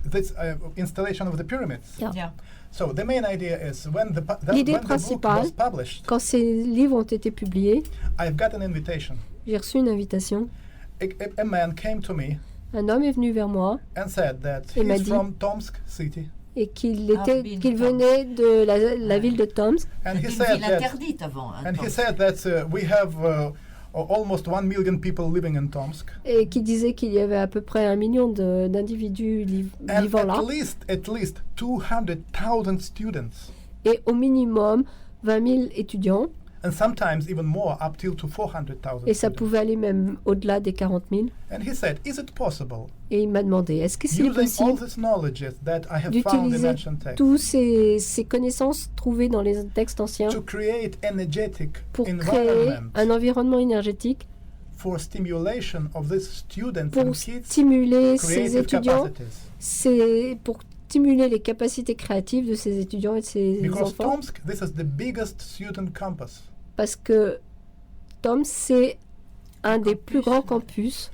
this installation of the pyramids. Yeah. So the main idea is when the L'idée book principale, was published, quand ces livres ont été publiés, I've got an invitation. J'ai reçu une invitation. A man came to me Un homme est venu vers moi and said that et m'a he's dit from Tomsk city. Et qu'il venait de la ville de Tomsk. And he une said ville interdite avant. And he said that we have almost 1 million people living in Tomsk. Et qui disait qu'il y avait à peu près 1 million d'individus vivant là. At least 200,000 students. Et au minimum 20 000 étudiants. And sometimes even more, up till to 400,000. Et ça pouvait aller même au-delà des 40 000. And he said, is it possible? Et il m'a demandé, est-ce que c'est possible d'utiliser tous ces connaissances trouvées dans les textes anciens pour créer un environnement énergétique pour stimuler ces étudiants, pour stimuler les capacités créatives de ces étudiants et de ces enfants. Tomsk, this is the biggest student campus. Parce que Tomsk, c'est un des plus grands campus.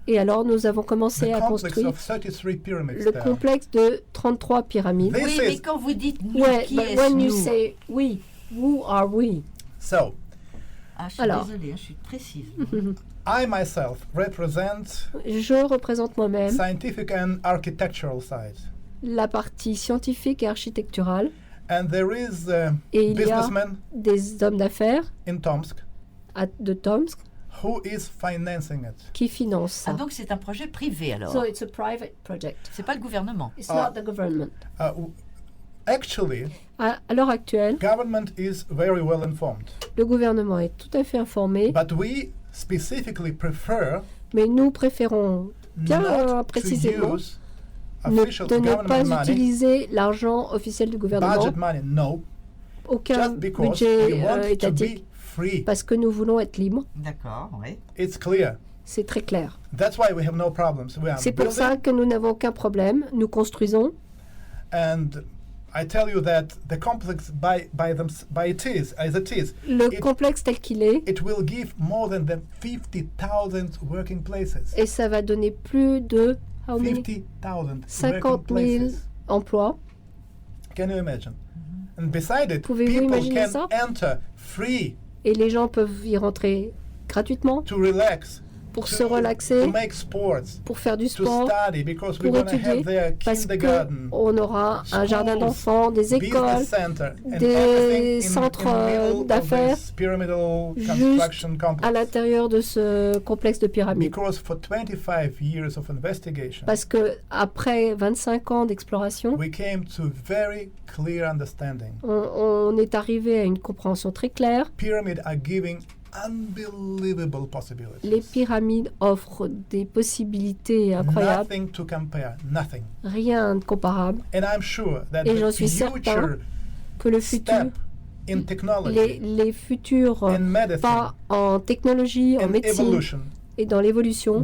Et alors, nous avons commencé à construire le complexe de 33 pyramides. Oui, mais quand vous dites nous, qui est-ce when you nous? say we, who are we? So, je suis désolée, je suis précise. I myself je représente moi-même scientific and architectural side. La partie scientifique et architecturale. And there is et il y a des hommes d'affaires in Tomsk de Tomsk who is financing it. Qui finance ça. Ah, donc c'est un projet privé alors. So it's a private project. C'est pas le gouvernement. It's not the government. Actually, à l'heure actuelle, government is very well informed. Le gouvernement est tout à fait informé. But we specifically prefer mais nous préférons bien précisément de ne pas utiliser l'argent officiel du gouvernement. Budget money, no. Aucun budget étatique. Parce que nous voulons être libres. D'accord, oui. It's clear. C'est très clair. That's why we have no problems. C'est pour ça que nous n'avons aucun problème. Nous construisons. And I tell you that the complex le complexe tel qu'il est, it will give more than 50,000 working places. Et ça va donner plus de 50 000 emplois. Can you imagine? And beside it, people can enter free. Et les gens peuvent y rentrer gratuitement. To relax. pour se relaxer, pour faire du sport, pour étudier, parce qu'on aura un jardin d'enfants, des écoles, des centres d'affaires, juste à l'intérieur de ce complexe de pyramides. Parce que après 25 ans d'exploration, on est arrivé à une compréhension très claire. Les pyramides offrent des possibilités incroyables. Rien de comparable. Et j'en suis certain que le futur, les futurs pas en technologie, en médecine et dans l'évolution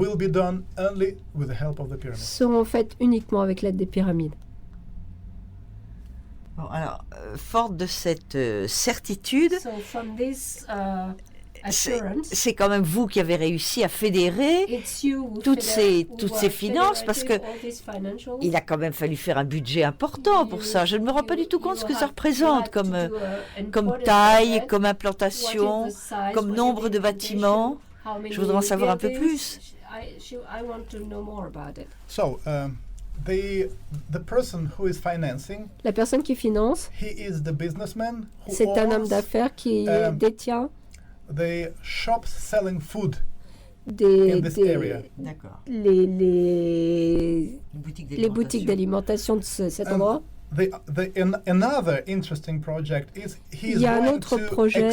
seront faites uniquement avec l'aide des pyramides. Bon, alors, forte de cette certitude, c'est quand même vous qui avez réussi à fédérer toutes ces finances, parce que il a quand même fallu faire un budget important pour ça. Je ne me rends pas du tout compte ce que ça représente comme taille, comme implantation, comme nombre de bâtiments. Je voudrais en savoir un peu plus. La personne qui finance, c'est un homme d'affaires qui détient the shops selling food les boutiques d'alimentation de cet endroit. Another interesting project is il y a un autre projet.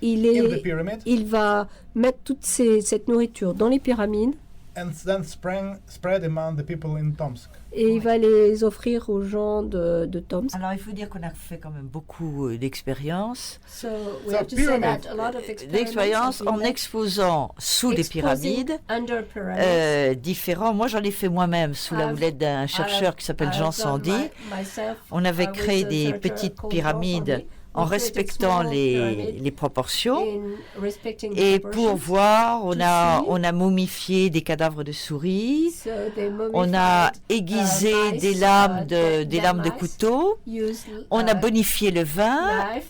Il va mettre toute cette nourriture dans les pyramides. And then spread among the people in Tomsk. Et il va les offrir aux gens de Tomsk. Alors, il faut dire qu'on a fait quand même beaucoup d'expériences. D'expériences en exposant sous des pyramides différents. Moi, j'en ai fait moi-même sous la houlette d'un chercheur qui s'appelle Jean Sandy. On avait créé des petites pyramides en respectant les proportions, et pour voir, on a momifié des cadavres de souris, on a aiguisé des lames de couteau, on a bonifié le vin,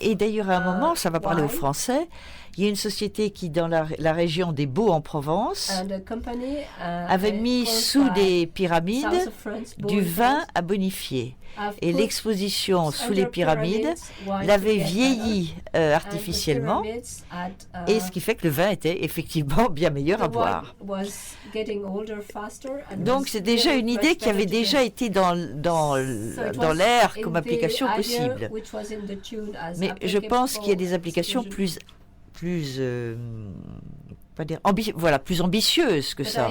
et d'ailleurs à un moment, ça va parler aux Français, il y a une société qui, dans la région des Baux en Provence, avait mis sous des pyramides du vin à bonifier. Et l'exposition sous les pyramides l'avait vieilli artificiellement, et ce qui fait que le vin était effectivement bien meilleur à boire. Donc c'est déjà une idée qui avait déjà été dans l'air comme application possible. Mais je pense qu'il y a des applications plus ambitieuses que ça.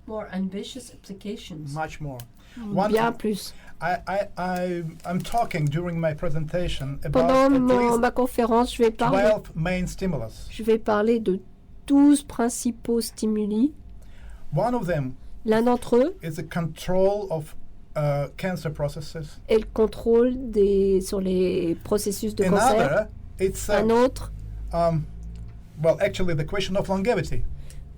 Much more. Bien plus. I'm talking during my presentation Pendant about ma conférence, je vais parler de 12 principaux stimuli. One of them L'un d'entre eux is the control of cancer processes. est le contrôle sur les processus de cancer. Un autre, actually the question of longevity.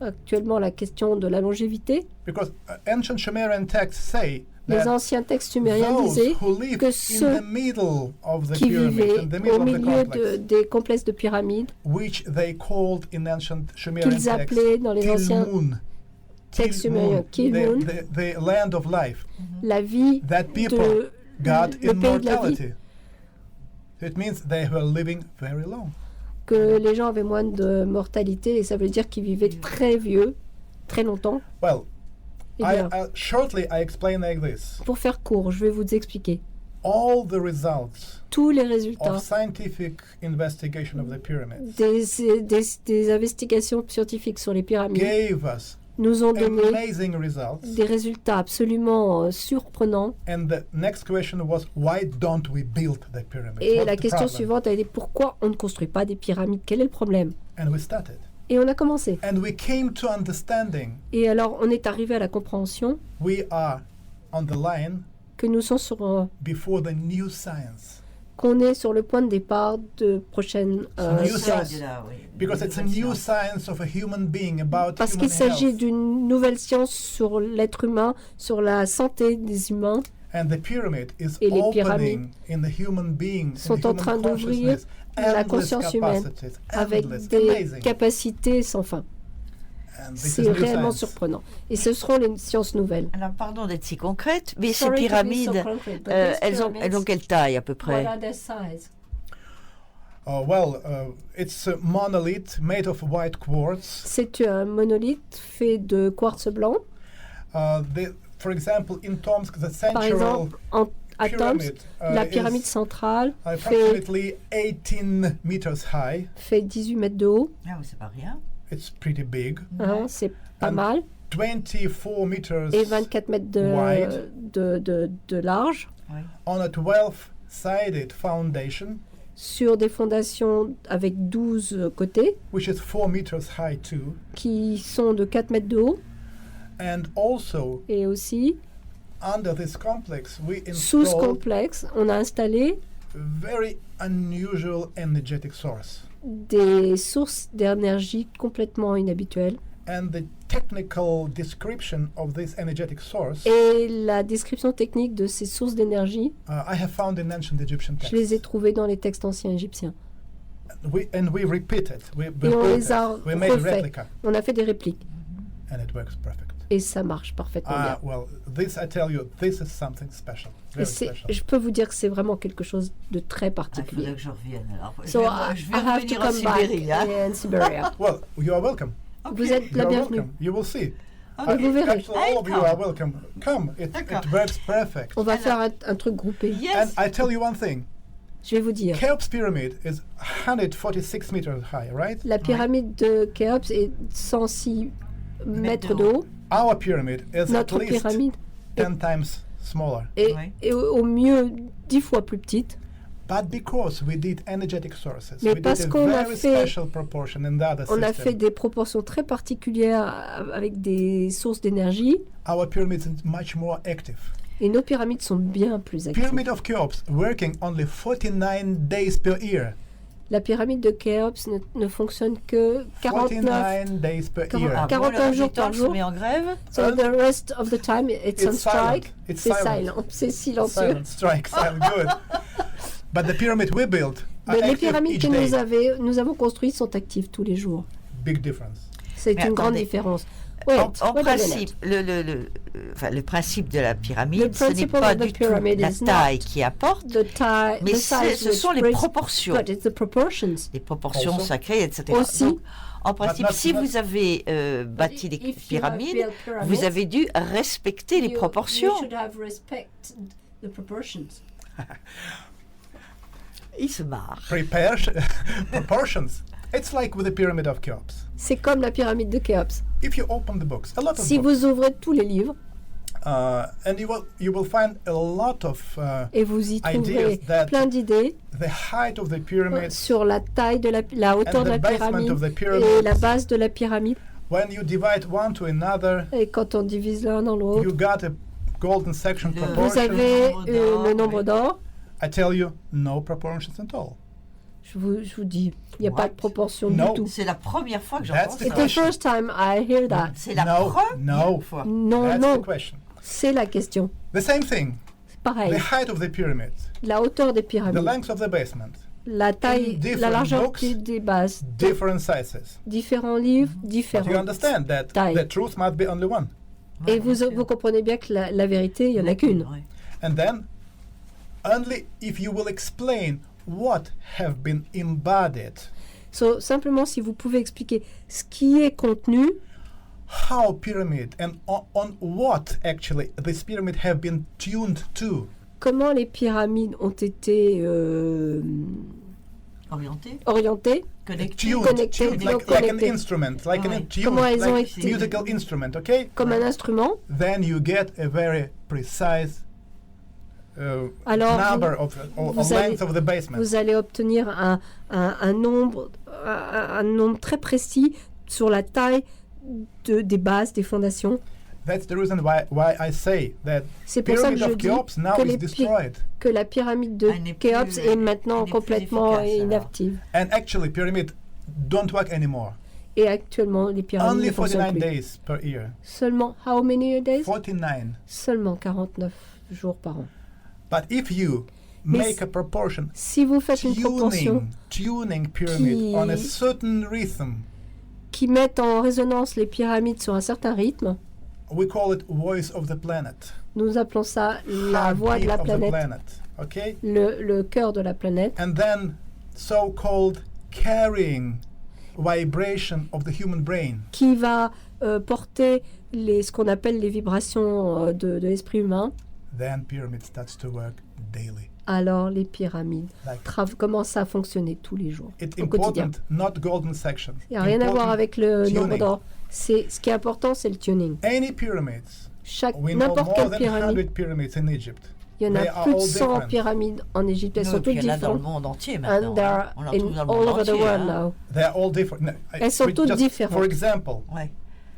Actuellement, la question de la longévité. Because ancient Sumerian texts say les anciens textes sumériens disaient que ceux qui vivaient au milieu des complexes de pyramides, qu'ils appelaient dans les anciens textes sumériens Kilmun, la vie le pays de la vie, que les gens avaient moins de mortalité, et ça veut dire qu'ils vivaient très vieux, très longtemps. Shortly, I explain like this. Pour faire court, je vais vous expliquer. All the results tous les résultats of scientific investigation of the pyramids des investigations scientifiques sur les pyramides gave us nous ont donné amazing results. Des résultats absolument surprenants. And the next question was, why don't we build the pyramids? Et la question suivante a été, pourquoi on ne construit pas des pyramides? Quel est le problème? And we started. Et on a commencé. And we came to understanding. Et alors, on est arrivé à la compréhension we are on the line que nous sommes sur before the new science. Qu'on est sur le point de départ de prochaines sciences. Because it's a new science of a human being about parce qu'il s'agit d'une nouvelle science sur l'être humain, sur la santé des humains. And the pyramid is et les pyramides in the human being, sont en train d'ouvrir la conscience humaine avec des capacités sans fin. C'est réellement surprenant. Et ce seront les sciences nouvelles. Alors, pardon d'être si concrète, mais ces pyramides, elles ont quelle taille à peu près? It's a monolith made of white quartz. C'est un monolithe fait de quartz blanc. For example, in Tomsk, the Par exemple, à Tomsk, la pyramide centrale approximately 18 meters high. Fait 18 mètres de haut. Ah, c'est pas rien. It's pretty big. C'est pas mal. 24 meters et 24 mètres de large. On a 12-sided foundation. Sur des fondations avec 12 côtés. Which is 4 meters high too. Qui sont de 4 mètres de haut. And also, et aussi, under this complex, sous ce complexe, on a installé very unusual energetic source. Des sources d'énergie complètement inhabituelles. And the technical description of this energetic source, et la description technique de ces sources d'énergie, I have found in ancient Egyptian texts. Je les ai trouvées dans les textes anciens égyptiens. And we repeat it. Et on les a refait. On a fait des répliques. And it works perfect. Et ça marche parfaitement bien. Well, this I tell you, this is something special. Very special. Je peux vous dire que c'est vraiment quelque chose de très particulier. Il faudrait que je revienne alors. So je vais have to come back in Siberia. Well, you are welcome. Okay. Vous êtes la bienvenue. You will see. Okay. Vous verrez. Actually, all of you are welcome. Come, it works perfect. On va faire un truc groupé. Yes. And I tell you one thing. Je vais vous dire. Khéops pyramid is 146 meters high, right? La pyramide de Khéops est 106 mètres de haut. Our pyramid is Notre at least pyramide 10 times smaller. Et au mieux 10 fois plus petite. But because we did energetic sources, mais we parce did a qu'on very special proportion in the other on system. a fait des proportions très particulières avec des sources d'énergie. Our pyramid is much more active. Et nos pyramides sont bien plus actives. Pyramid of Khéops working only 49 days per year. La pyramide de Khéops ne fonctionne que 49 days per year. 41 jours par jour. En grève. So the rest of the time it's on strike. C'est silent. C'est silencieux. Silent strike, silent, good. But the pyramid we built are les active pyramides each que day. nous avons construites sont actives tous les jours. Big difference. C'est une grande différence. En principe, le principe de la pyramide, ce n'est pas du tout la taille qui apporte, mais ce sont les proportions. Les proportions sacrées, etc. Aussi, donc, en principe, si vous avez bâti des pyramides, vous avez dû respecter les proportions. Il se marre. Proportions. It's like with the pyramid of Khéops. C'est comme la pyramide de Khéops. If you open the books, a lot of si books, vous ouvrez tous les livres, and you will find a lot of et vous y trouverez plein d'idées sur la taille de la hauteur de la pyramide et la base de la pyramide. When you divide one to another, et quand on divise l'un dans l'autre, you got a golden section proportion. Vous avez le nombre d'or. I tell you, no proportions at all. Je vous dis, il n'y a pas de proportion du tout. C'est la première fois que j'entends ça. It's the first time I hear that. C'est la première fois. Non, c'est la question. The same thing. C'est pareil. The height of the pyramid. La hauteur des pyramides. The length of the basement. La taille, la largeur des bases. Different sizes. Différents livres, différentes But you understand that the truth must be only one. Et vous comprenez bien que la vérité, il n'y en a qu'une. And then, only if you will explain what have been embodied. So, simplement si vous pouvez expliquer ce qui est contenu. How pyramid and on what actually this pyramid have been tuned to. Comment les pyramides ont été orientées, connectées, like an instrument, like an comment elles ont été musical instrument, okay? Comme un instrument. Then you get a very precise number of length of the basement. Vous allez obtenir un nombre très précis sur la taille des bases, des fondations. That's the reason why I say that c'est pour ça que je dis que la pyramide de Khéops est maintenant complètement inactive. And actually, pyramid don't work anymore. Et actuellement, les pyramides Only ne fonctionnent 49 plus. days per year. Seulement, how many days? 49. Seulement 49 jours par an. But if you make a proportion. Si vous faites une proportion tuning pyramid on a certain rhythm, qui met en résonance les pyramides sur un certain rythme, we call it voice of the planet. Nous appelons ça la voix de la planète, okay? le cœur de la planète. And then so-called carrying vibration of the human brain. Qui va porter ce qu'on appelle les vibrations de l'esprit humain. Then pyramid starts to work daily. Alors les pyramides commencent à fonctionner tous les jours, au quotidien. Not golden section. Il n'y a rien à voir avec le nombre d'or. Ce qui est important, c'est le tuning. Any pyramids. N'importe quelle pyramide. In Egypt. Il y en a plus de 100 pyramides en Égypte. Elles sont toutes différentes. Dans le monde entier maintenant. And there are all over the world now. They are all different. Elles sont toutes différentes. For example.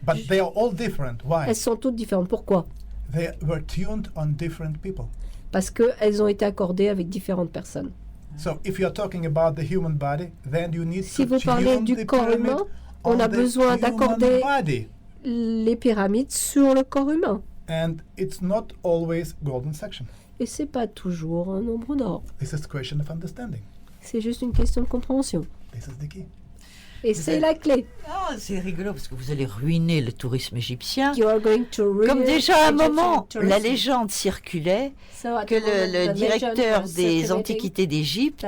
But they are all different. Why? Elles sont toutes différentes. Pourquoi? They were tuned on different people. Parce qu'elles ont été accordées avec différentes personnes. So if you are talking about the human body, then you need si vous parlez du corps humain, on a besoin d'accorder les pyramides sur le corps humain. And it's not always golden section. Et c'est pas toujours un nombre d'or. This is a question of understanding. C'est juste une question de compréhension. This is the key. Et c'est la clé. Oh, c'est rigolo parce que vous allez ruiner le tourisme égyptien. Comme déjà à un moment, la légende circulait que le directeur des Antiquités d'Égypte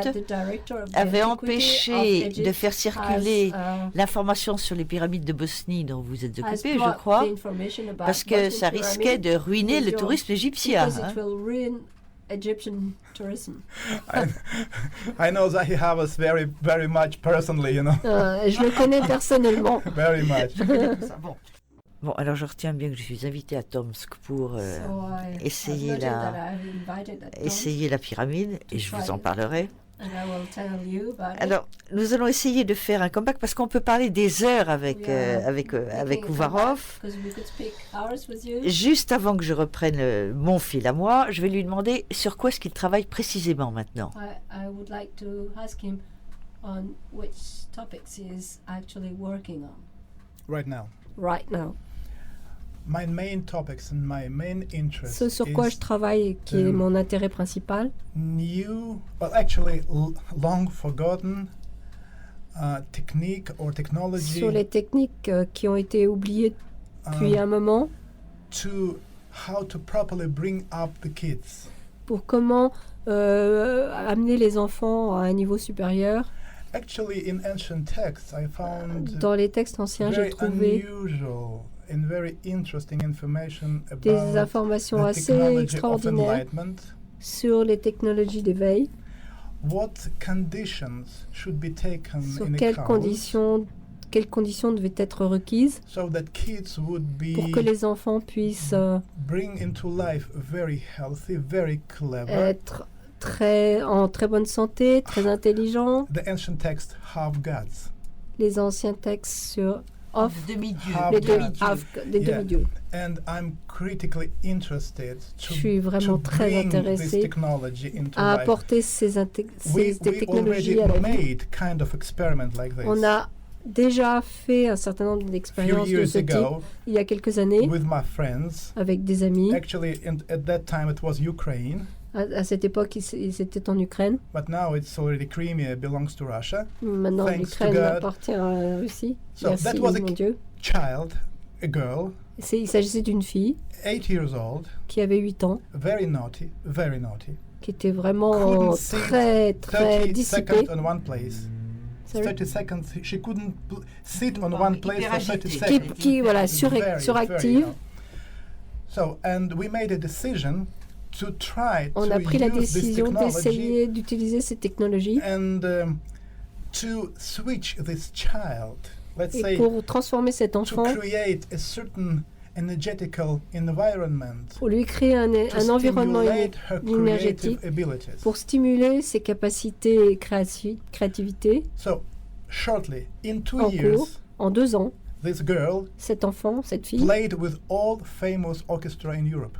avait empêché de faire circuler l'information sur les pyramides de Bosnie dont vous êtes occupé, je crois, parce que ça risquait de ruiner le tourisme égyptien. Egyptian tourism. I know Zahi very, very much personally, you know. Je le connais personnellement. Very much. Bon, alors je retiens bien que je suis invitée à Tomsk pour essayer la pyramide et je vous en parlerai. Alors, nous allons essayer de faire un comeback parce qu'on peut parler des heures avec Uvarov. Juste avant que je reprenne mon fil à moi, je vais lui demander sur quoi est-ce qu'il travaille précisément maintenant. I would like to ask him on which topics he is actually working on. Right now. Right now. My main topics and my main interest Ce sur quoi je travaille et qui est mon intérêt principal. Long forgotten technique or technology. Sur les techniques qui ont été oubliées depuis un moment. How to properly bring up the kids. Pour comment amener les enfants à un niveau supérieur. Actually, in ancient texts, I found dans les textes anciens, j'ai trouvé des informations assez extraordinaires sur les technologies d'éveil. Sur quelles conditions devaient être requises pour que les enfants puissent être en très bonne santé, très intelligents. Les anciens textes sur les demi-dieux. Je suis vraiment très intéressé à apporter ces technologies à la vie. On a déjà fait un certain nombre d'expériences de ce type il y a quelques années avec des amis. À cette époque, ils étaient en Ukraine. Maintenant, l'Ukraine appartient à la Russie. Merci, mon Dieu. Il s'agissait d'une fille qui avait 8 ans, qui était vraiment très, très dissipée. 30 seconds, she couldn't sit on one place for 30 seconds. Qui voilà, suractive. So, and we made a decision to try on a pris la décision d'essayer d'utiliser ces technologies and to switch this child, let's say, pour transformer cet enfant, to create a certain energetical environment, pour lui créer un environnement énergétique pour stimuler ses capacités et créativité. So, shortly, in 2 years, en 2 ans, this girl, cette fille, played with all famous orchestra in Europe.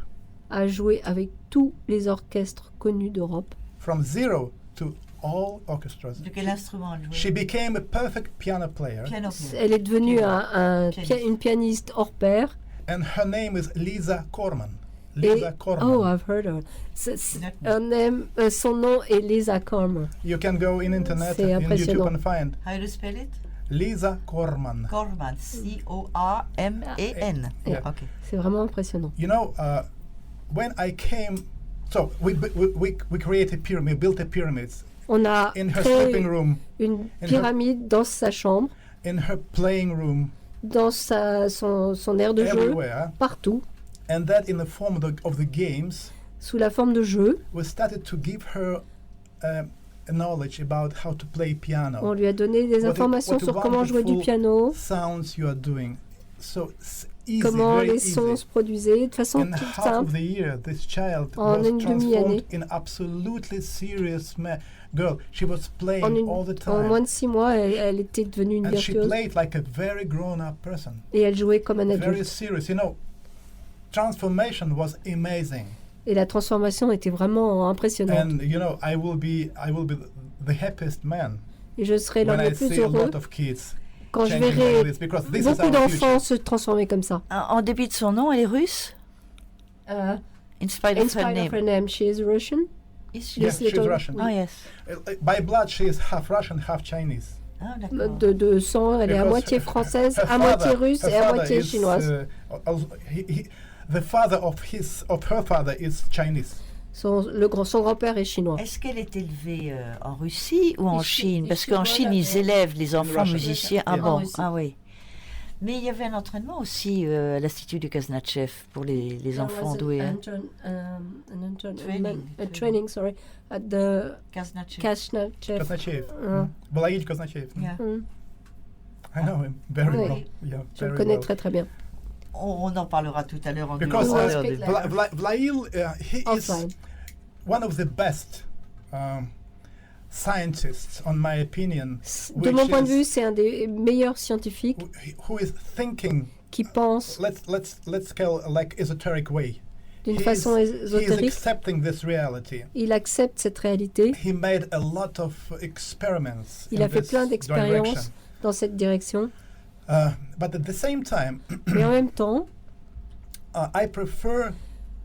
A joué avec tous les orchestres connus d'Europe. From zero to all orchestras. De quel instrument elle jouait? She became a perfect piano player. Elle est devenue une pianiste hors pair. And her name is Lisa Korman. Lisa Korman. Oh, I've heard her. Son nom est Lisa Korman. You can go in internet and YouTube and find. How do you spell it? Lisa Korman. Korman, C-O-R-M-A-N. Yeah. Okay. C'est vraiment impressionnant. You know, when I came, so we created pyramid, built a pyramid. On a in her créé sleeping room, une pyramide dans sa chambre, in her playing room, dans son aire de everywhere. jeu, partout. And that in the form of the games, sous la forme de jeu. We started to give her knowledge about how to play piano. On lui a donné des informations sur comment jouer du piano. Sounds you are doing. So easy, comment very les sons easy. se produisaient de façon in toute half simple. Of the year, this child en was une demi-année. In absolutely serious girl. She was playing all the time. En moins de 6 mois, elle était devenue une and virtuose. She played like a very grown-up person. Et elle jouait comme un adulte. Very serious, you know. Transformation was amazing. Et la transformation était vraiment impressionnante. And you know, I will be the happiest man. Et je serai l'homme le plus heureux quand je verrai beaucoup d'enfants se transformer comme ça. En début de son nom, elle est russe. In spite of her name, she is Russian. Yes, she's Russian. Oh yes. By blood, she is half Russian, half Chinese. Ah, de sang, elle est à moitié française, à moitié russe et à moitié chinoise. The father of her father is Chinese. Son grand-père est chinois. Est-ce qu'elle est élevée en Russie ou en Chine? Parce qu'en Chine, ils élèvent les enfants musiciens. Ah bon, ah oui. Mais il y avait un entraînement aussi à l'Institut du Kaznatchev pour les enfants doués. Training, sorry, at the Kaznatchev. Vladimir Kaznatchev. Yeah. I know him very well. Yeah, je le connais très très bien. On en parlera tout à l'heure. Because Vlail, he is one of the best scientists, on my opinion. De mon point de vue, c'est un des meilleurs scientifiques who is thinking, qui pense let's call like esoteric way. D'une façon ésotérique. He is accepting this reality. Il accepte cette réalité. He made a lot of experiments. Il a fait plein d'expériences dans cette direction. But at the same time, mais en même temps, I prefer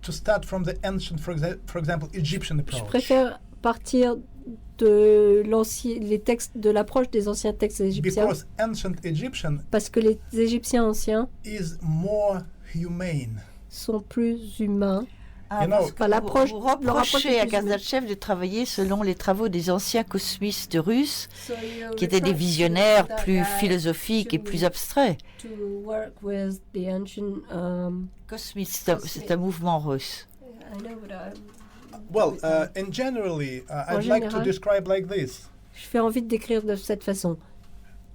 to start from the ancient, for example, Egyptian approach. Je préfère partir de les textes, de l'approche des anciens textes égyptiens. Because ancient Egyptian parce que les Égyptiens anciens is more humane. Sont plus humains. You know, vous reprochez à Kaznatchev de travailler selon les travaux des anciens cosmistes russes, qui étaient des visionnaires plus philosophiques et plus abstraits. Cosmistes, c'est un mouvement russe. Well, in generally, I'd like to describe like this. J'ai envie de décrire de cette façon.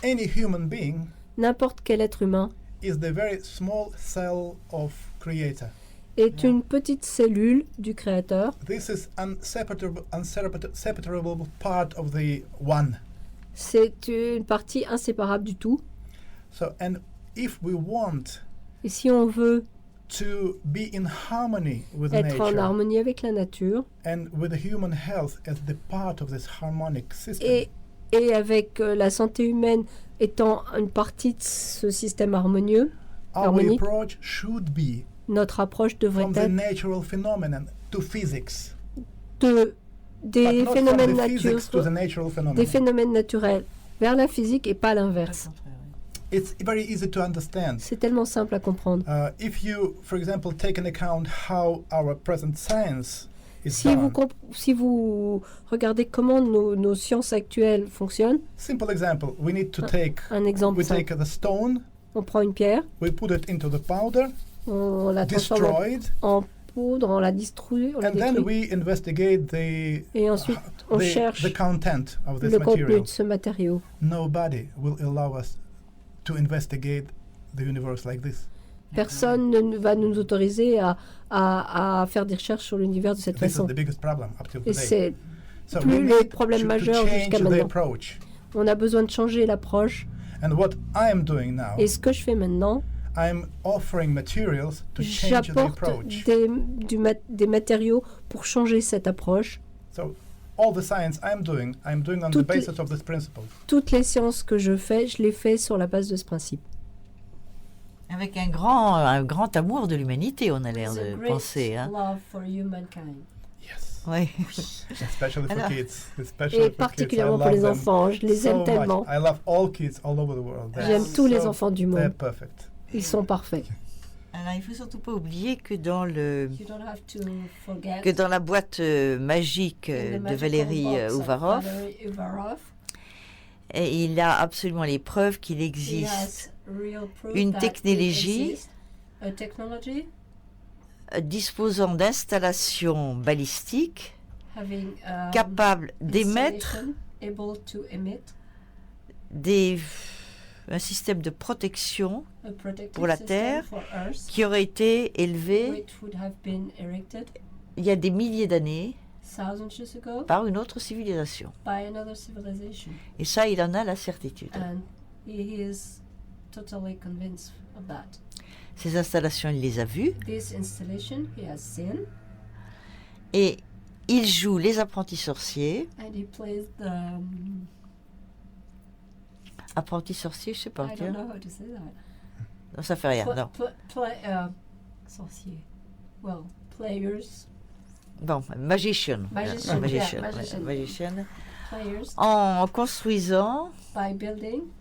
Any human being, n'importe quel être humain, is the very small cell of Creator. Est une petite cellule du Créateur. This is inseparable part of the one. C'est une partie inséparable du tout. So, and if we want et si on veut to be in harmony with être nature, en harmonie avec la nature, and with the human health as the part of this harmonic system, et avec la santé humaine étant une partie de ce système harmonieux, harmonique, approach should be notre approche devrait from être the natural phenomenon to physics. Des phénomènes naturels, des phénomènes naturels vers la physique et pas l'inverse. It's very easy to understand. C'est tellement simple à comprendre. If you, for example, take into account how our present science is done. Si vous regardez comment nos sciences actuelles fonctionnent. Simple example, we need to take. Un exemple simple. We take the stone. On prend une pierre. We put it into the powder. On la transforme en poudre, on la détruit. And then we investigate et ensuite, on cherche the content of this le contenu de ce matériau. Nobody will allow us to investigate the universe like this. Personne ne va nous autoriser à faire des recherches sur l'univers de cette façon. Is the biggest problem up till et today. C'est plus le problème majeur jusqu'à maintenant. On a besoin de changer l'approche. And what I am doing now, et ce que je fais maintenant, I'm offering materials to change the approach. Des matériaux pour changer cette approche. So, all the science I'm doing on the basis of this principle. Toutes les sciences que je fais, je les fais sur la base de ce principe. Avec un grand amour de l'humanité, on a l'air de penser. Hein. Love for humankind. Yes. Oui. Especially for kids. Et particulièrement pour les enfants, je les aime tellement. I love all kids all over the world. J'aime tous les enfants du monde. They're perfect. Ils sont parfaits. Alors, il ne faut surtout pas oublier que dans la boîte magique de Valérie Uvarov, il a absolument les preuves qu'il existe une technologie disposant d'installations balistiques capables d'émettre un système de protection pour la Terre qui aurait été élevé il y a des milliers d'années par une autre civilisation. Et ça, il en a la certitude. Ces installations, il les a vues. Et il joue les apprentis sorciers. Apprenti sorcier, je sais pas. Non, ça fait rien. Non. Sorcier. Well, players. Bon, magician. Magician. En construisant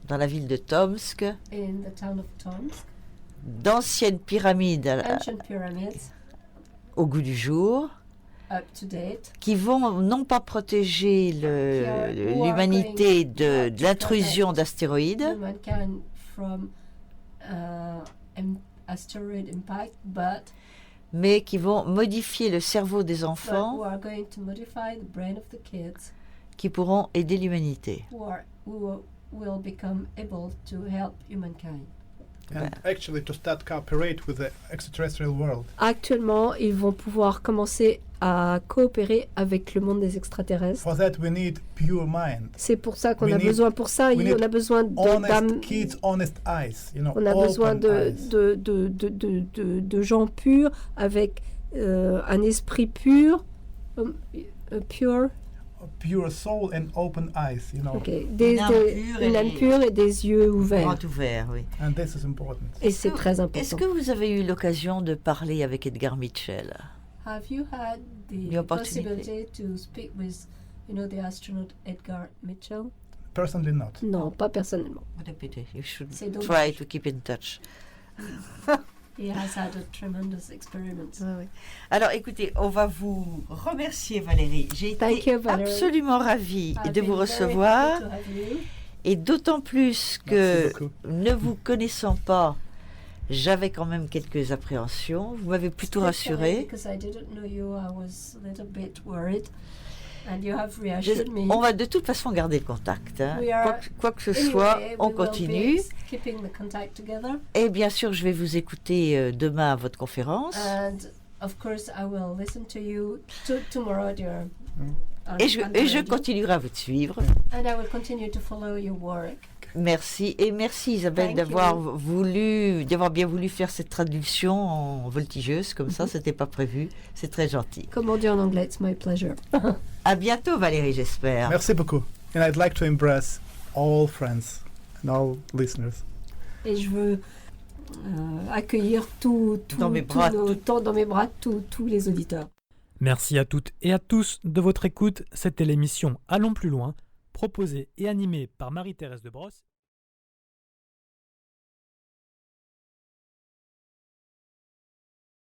dans la ville de Tomsk d'anciennes pyramides au goût du jour, qui vont non pas protéger l'humanité de l'intrusion d'astéroïdes, mais qui vont modifier le cerveau des enfants, qui pourront aider l'humanité. Actuellement, ils vont pouvoir commencer à coopérer avec le monde des extraterrestres. For that, we need pure mind. C'est pour ça qu'on a besoin. Pour ça, on a besoin honest kids, honest eyes. You know, on a besoin de gens purs avec un esprit pur, pure soul and open eyes, you know. Okay. Une âme pure et des yeux ouverts. Grands ouverts, oui. And this is important. Et c'est très important. Est-ce que vous avez eu l'occasion de parler avec Edgar Mitchell? Have you had the possibility to speak with, the astronaut Edgar Mitchell? Personally, not. Non, pas personnellement. What a pity. You should try to keep in touch. He has had a tremendous experience. Oui. Alors, écoutez, on va vous remercier, Valérie. J'ai été absolument ravie de vous recevoir. Et d'autant plus que, ne vous connaissant pas, j'avais quand même quelques appréhensions. Vous m'avez plutôt rassurée. On va de toute façon garder le contact. Hein. Quoi que ce soit, on continue. Et bien sûr, je vais vous écouter demain à votre conférence. Et je continuerai à vous suivre. Merci. Et merci Isabelle d'avoir bien voulu faire cette traduction en voltigeuse, comme ça, c'était pas prévu. C'est très gentil. Comme on dit en anglais, it's my pleasure. À bientôt Valérie, j'espère. Merci beaucoup. And I'd like to embrace all friends and all listeners. Et je veux accueillir tous les auditeurs. Merci à toutes et à tous de votre écoute. C'était l'émission Allons plus loin, proposée et animée par Marie-Thérèse de Brosse.